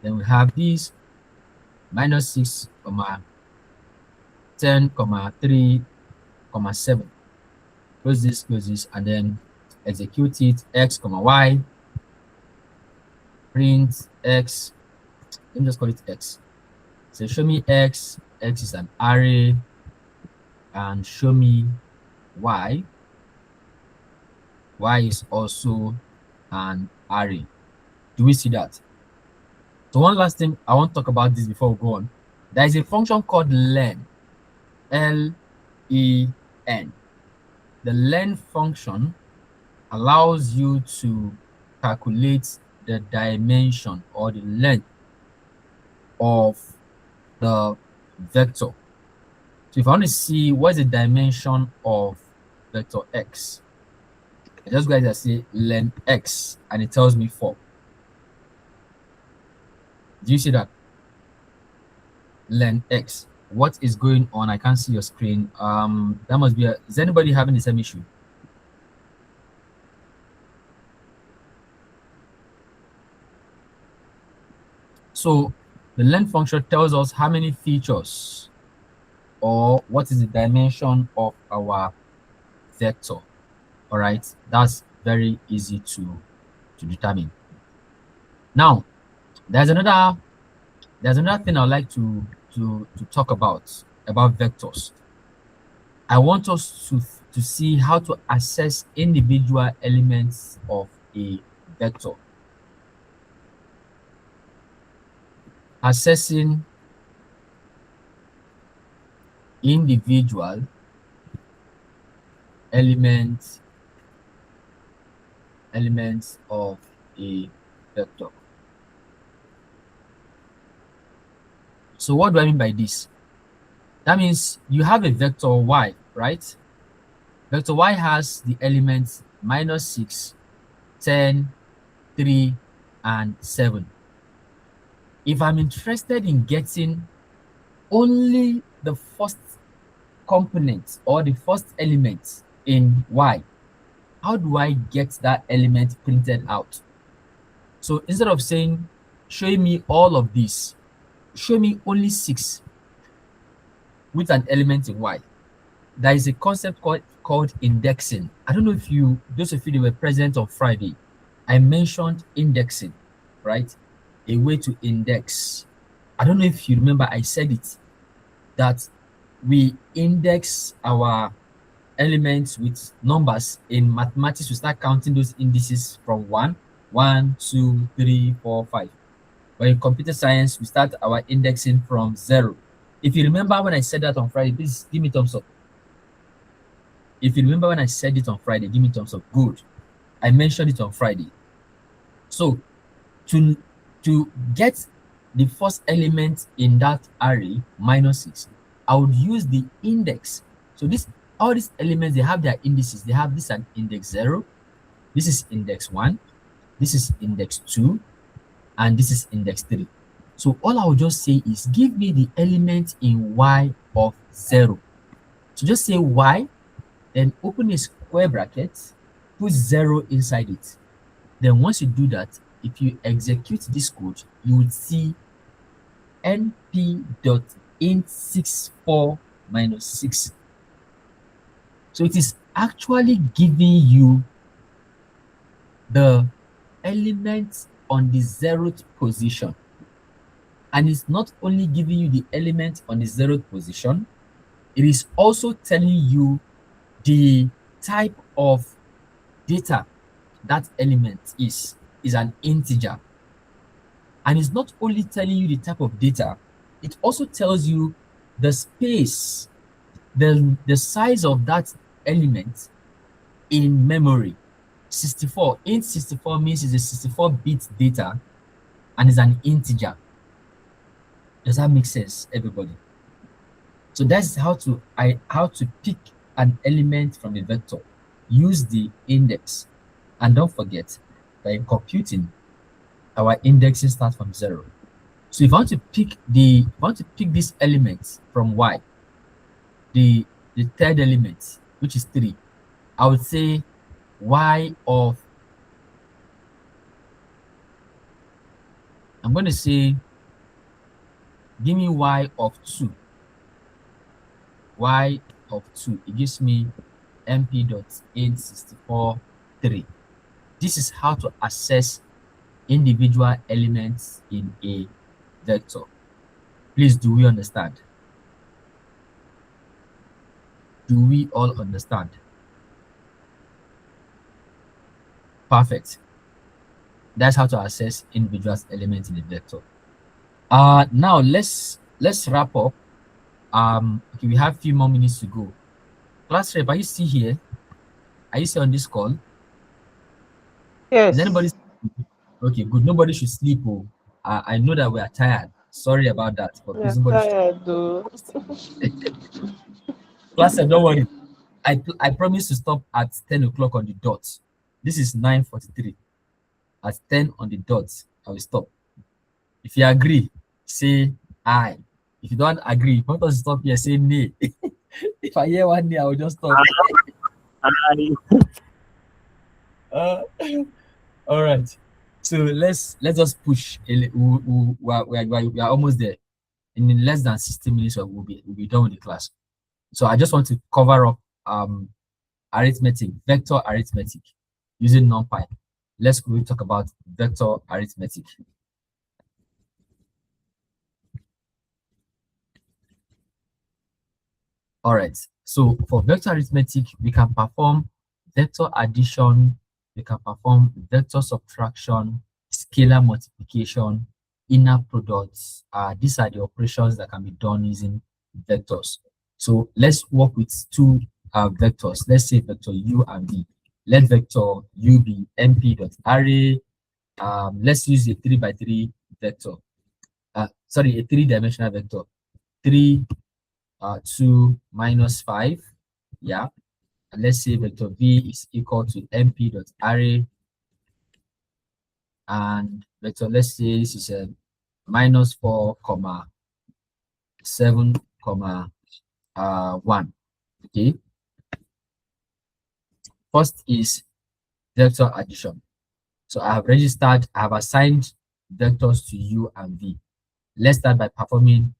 Then we have this minus 6, comma, 10, comma, 3, comma, 7. Close this, and then execute it. X, comma, y. Print x. Let me just call it x. So show me x. X is an array. And show me y. Y is also an array. Do we see that? So one last thing I want to talk about this before we go on. There is a function called len. L-E-N. The len function allows you to calculate the dimension or the length of the vector. So if I want to see what's the dimension of vector x, I just go ahead and say len x, and it tells me 4. Do you see that? Len x. What is going on? I can't see your screen. That must be is anybody having the same issue? So the len function tells us how many features or what is the dimension of our vector. All right, that's very easy to determine. Now, there's another thing I'd like to talk about vectors. I want us to see how to assess individual elements of a vector. Assessing individual elements of a vector. So what do I mean by this? That means you have a vector y, right? Vector y has the elements -6, 10, 3, and 7. If I'm interested in getting only the first component or the first element in y, how do I get that element printed out? So instead of saying, show me all of these, show me only 6 with an element in y. There is a concept called indexing. I don't know if those of you that were present on Friday, I mentioned indexing, right? A way to index. I don't know if you remember, I said it, that we index our elements with numbers. In mathematics, we start counting those indices from 1, 2, 3, 4, 5. But in computer science, we start our indexing from 0. If you remember when I said that on Friday, please give me thumbs up. If you remember when I said it on Friday, give me thumbs up. Good. I mentioned it on Friday. So to get the first element in that array, -6, I would use the index. So all these elements, they have their indices. They have this an index 0. This is index 1. This is index 2. And this is index 3. So all I will just say is give me the element in y of 0. So just say y, then open a square bracket, put 0 inside it. Then once you do that, if you execute this code, you would see np.int64 -6. So it is actually giving you the element on the 0th position. And it's not only giving you the element on the 0th position, it is also telling you the type of data that element is an integer. And it's not only telling you the type of data, it also tells you the space, the size of that element in memory. 64, int 64 means it's a 64-bit data and it's an integer. Does that make sense, everybody? So that's how to pick an element from the vector. Use the index. And don't forget that in computing, our indexing starts from 0. So if I want to pick this element from y, the third element, which is 3, I would say y of, I'm going to say, give me y of 2. Y of 2, it gives me mp.864.3. This is how to access individual elements in a vector. Please, do we understand? Do we all understand? Perfect. That's how to access individual elements in a vector. Now let's wrap up. Okay, we have a few more minutes to go. Class rep, are you still here? Are you still on this call? Yes. Is anybody? Okay, good. Nobody should sleep. Oh, I know that we are tired. Sorry about that, but please, nobody tired, though. Class rep, don't worry. I promise to stop at 10 o'clock on the dot. This is 9:43. At 10 on the dot, I will stop. If you agree, say aye. If you don't agree, if you want us to stop here, say nay. If I hear one nay, I will just stop. All right. So let's just push. We are almost there. In less than 60 minutes, we'll be done with the class. So I just want to cover up arithmetic, vector arithmetic using NumPy. Let's quickly talk about vector arithmetic. All right. So for vector arithmetic, we can perform vector addition, we can perform vector subtraction, scalar multiplication, inner products. These are the operations that can be done using vectors. So let's work with two vectors. Let's say vector u and v. Let vector u be mp.array. Let's use a 3x3 vector. Sorry, a 3-dimensional vector. 3, 2 minus 5. Yeah. And let's say vector v is equal to mp.array. And vector, let's say this is a minus 4, 7, 1. Okay. First is vector addition. So I have assigned vectors to u and v. Let's start by performing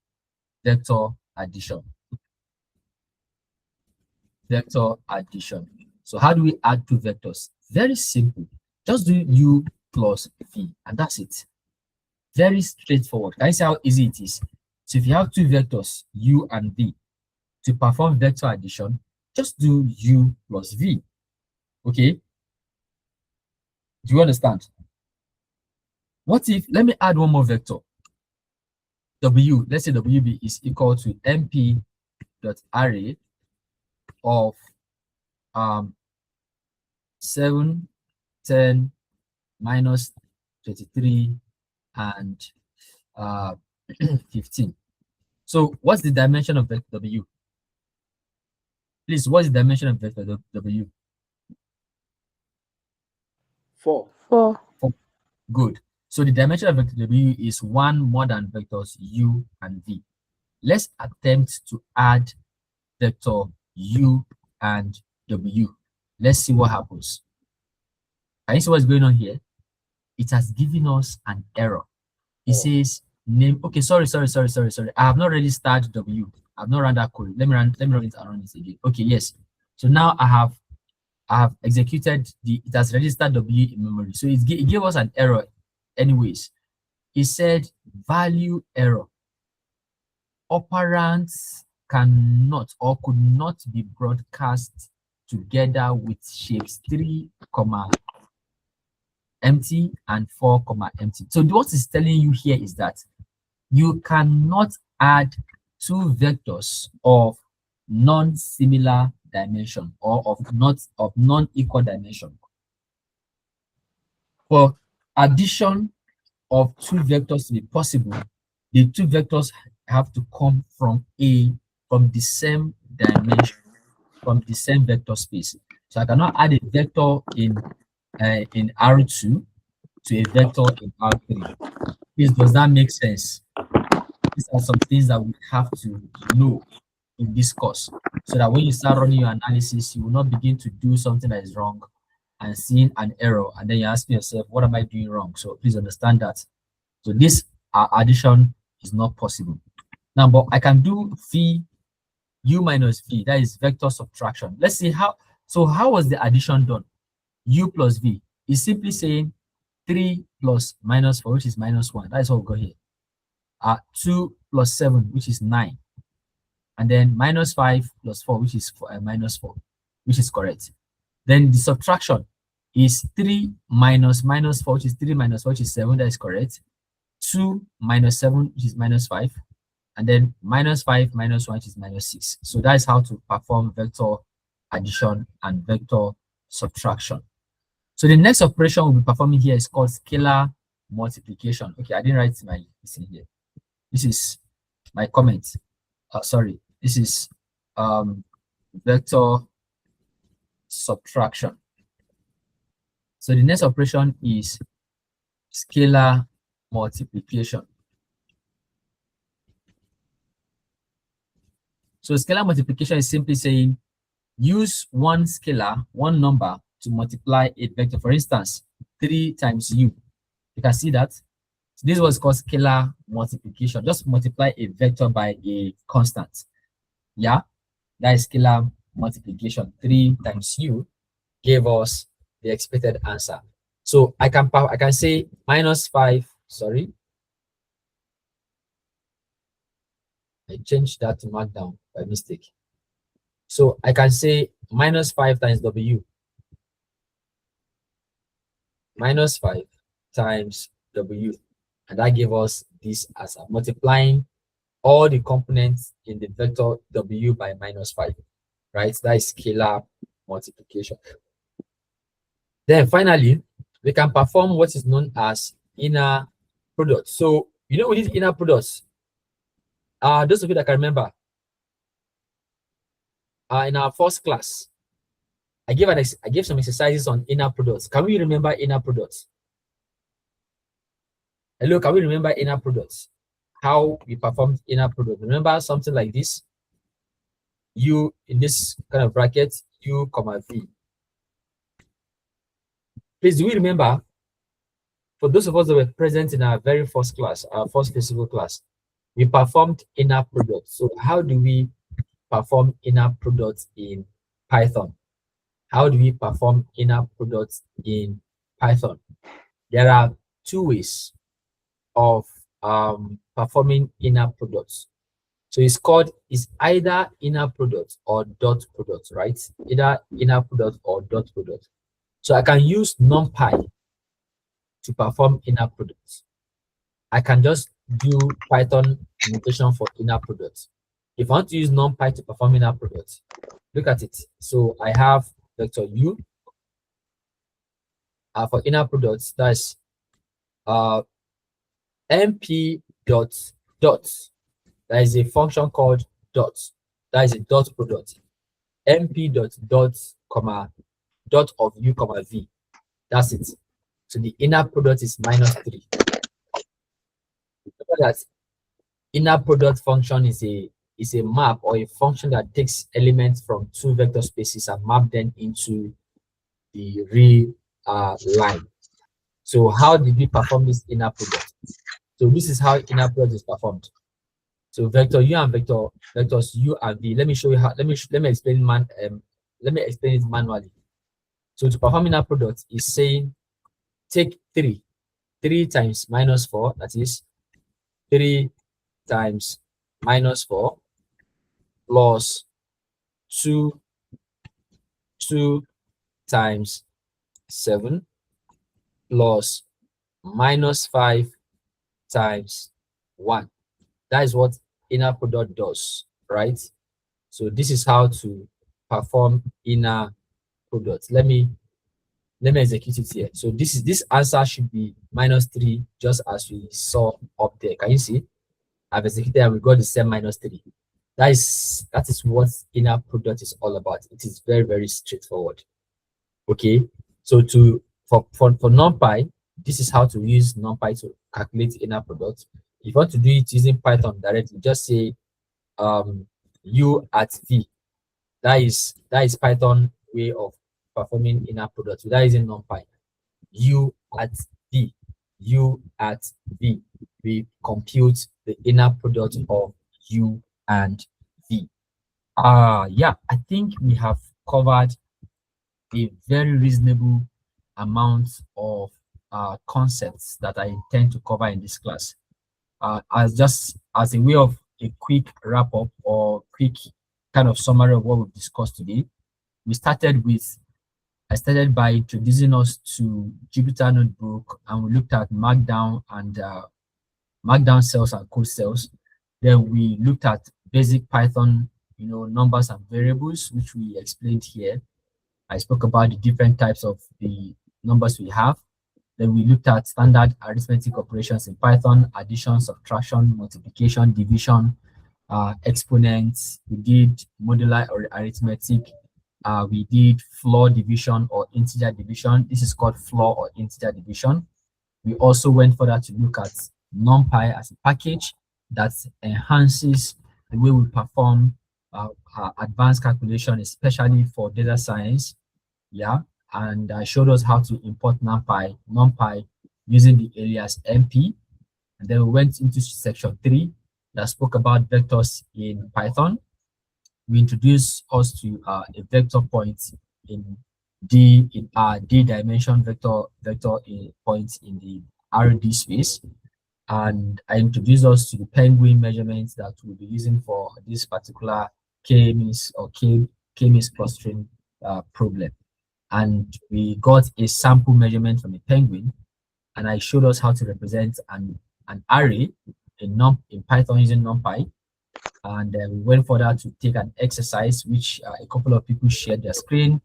vector addition. Vector addition. So how do we add two vectors? Very simple. Just do u plus v, and that's it. Very straightforward. Can you see how easy it is? So if you have two vectors, u and v, to perform vector addition, just do u plus v. Okay? Do you understand? What if, let me add one more vector. W, let's say wb is equal to mp.array of 7, 10, minus 23, and 15. So what's the dimension of vector w? Please, what's the dimension of vector w? 4. 4. Good. So the dimension of vector w is 1 more than vectors u and v. Let's attempt to add vector u and w. Let's see what happens. Can you see what's going on here? It has given us an error. It says name. Okay, sorry. I have not already started w. I've not run that code. Let me run it and run it again. Okay, yes. So now I have executed it has registered w in memory. So it gave us an error anyways. It said value error. Operands cannot or could not be broadcast together with shapes 3, empty and 4, empty. So what it's telling you here is that you cannot add two vectors of non-similar dimension or of non-equal dimension. For addition of two vectors to be possible, the two vectors have to come from the same dimension, from the same vector space. So I cannot add a vector in R2 to a vector in R3. Please, does that make sense? These are some things that we have to know in this course, so that when you start running your analysis, you will not begin to do something that is wrong and seeing an error, and then you're asking yourself, what am I doing wrong? So please understand that. So this addition is not possible. Now, but I can do v u minus v, that is vector subtraction. Let's see how. So how was the addition done? U plus v is simply saying 3 plus minus 4, which is minus 1. That is what we got here. 2 plus 7, which is 9. And then minus 5 plus 4, which is minus 4, which is correct. Then the subtraction is 3 minus minus 4, which is 3 minus 4, which is 7. That is correct. 2 minus 7, which is minus 5. And then minus 5 minus 1, which is minus 6. So that is how to perform vector addition and vector subtraction. So the next operation we'll be performing here is called scalar multiplication. Okay, I didn't write my thing here. This is my comment. Sorry, this is vector subtraction. So the next operation is scalar multiplication. So scalar multiplication is simply saying use one scalar, one number, to multiply a vector. For instance, 3 times u. You can see that. So this was called scalar multiplication. Just multiply a vector by a constant. Yeah, that is scalar multiplication. 3 times u gave us the expected answer. So I can say minus 5. Sorry, I changed that to markdown by mistake. So I can say minus 5 times w. Minus 5 times w, and that gave us this as a multiplying all the components in the vector w by minus 5, right? That is scalar multiplication. Then finally, we can perform what is known as inner product. So you know, we need inner products. Those of you that can remember, in our first class, I gave some exercises on inner products. Can we remember inner products? Hello, can we remember inner products? How we performed inner product? Remember something like this? U in this kind of bracket, u comma v. Please, do we remember? For those of us that were present in our very first class, our first physical class, we performed inner products. So how do we perform inner products in Python? How do we perform inner products in Python? There are 2 ways of performing inner products. So it's either inner product or dot product, right? Either inner product or dot product. So I can use NumPy to perform inner products. I can just do Python notation for inner products. If I want to use NumPy to perform inner products, look at it. So I have vector u for inner products. That's mp dot. That is a function called dot. That is a dot product. mp dot comma dot of u comma v. That's it. So the inner product is minus 3. Remember that inner product function is a map or a function that takes elements from 2 vector spaces and map them into the real line. So how did we perform this inner product? So this is how inner product is performed. So vector u and vectors u and v. Let me show you how. Let me explain it manually. So to perform inner product is saying take 3 times minus 4. That is 3 times minus 4 plus 2 times 7 plus minus 5 times 1. That is what inner product does, right? So this is how to perform inner product. Let me execute it here. So this answer should be minus 3, just as we saw up there. Can you see? I've executed and we got the same minus 3. That is what inner product is all about. It is very, very straightforward. Okay. So for NumPy, this is how to use NumPy to calculate inner product. If you want to do it using Python directly, just say U at V. That is Python way of performing inner product without using NumPy. U at V. U at V. We compute the inner product of U and V. Yeah, I think we have covered a very reasonable amount of concepts that I intend to cover in this class. As a way of a quick wrap up or quick kind of summary of what we've discussed today, I started by introducing us to Jupyter Notebook, and we looked at Markdown and Markdown cells and code cells. Then we looked at basic Python, numbers and variables, which we explained here. I spoke about the different types of the numbers we have. Then we looked at standard arithmetic operations in Python: addition, subtraction, multiplication, division, exponents. We did modular arithmetic. We did floor division or integer division. This is called floor or integer division. We also went further to look at NumPy as a package that enhances the way we perform advanced calculation, especially for data science. Yeah, and I showed us how to import NumPy using the alias MP. And then we went into section 3 that spoke about vectors in Python. We introduced us to a vector point in d-dimension vector point in the RD space. And I introduced us to the penguin measurements that we'll be using for this particular K-means or K-means clustering problem. And we got a sample measurement from a penguin, and I showed us how to represent an array in Python using NumPy. And we went further to take an exercise, which a couple of people shared their screen,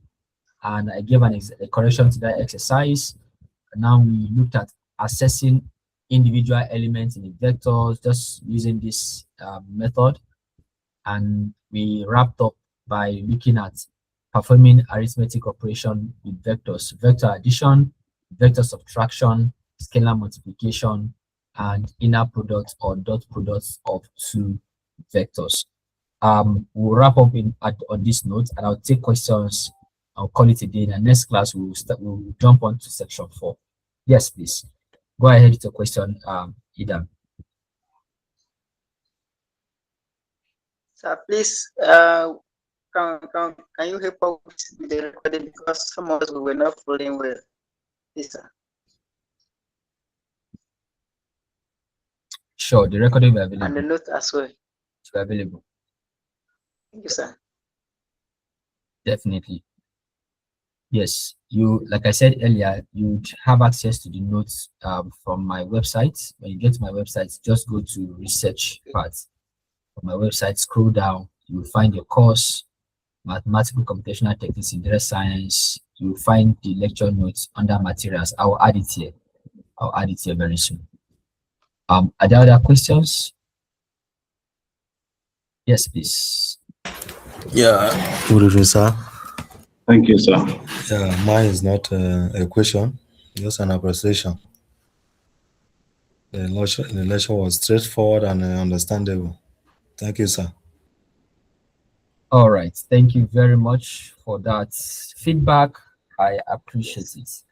and I gave a correction to that exercise. And now we looked at assessing individual elements in the vectors just using this method. And we wrapped up by looking at performing arithmetic operation with vectors: vector addition, vector subtraction, scalar multiplication, and inner product or dot products of two vectors. We'll wrap up on this note, and I'll take questions. I'll call it a day. In the next class, we'll jump on to section 4. Yes, please. Go ahead with your question, Ida. Sir, please, can you help out with the recording, because some of us we were not following well. Yes, sir. Sure, the recording will be available. And the note as well. It's available. Thank you, sir. Definitely. Yes, like I said earlier, you have access to the notes from my website. When you get to my website, just go to research part of my website, scroll down, you will find your course, Mathematical Computational Techniques in Data Science. You will find the lecture notes under materials. I'll add it here. I'll add it here very soon. Are there other questions? Yes, please. Yeah, good evening, sir. Thank you, sir. Yeah, mine is not a question, just an appreciation. The lecture was straightforward and understandable. Thank you, sir. All right. Thank you very much for that feedback. I appreciate it.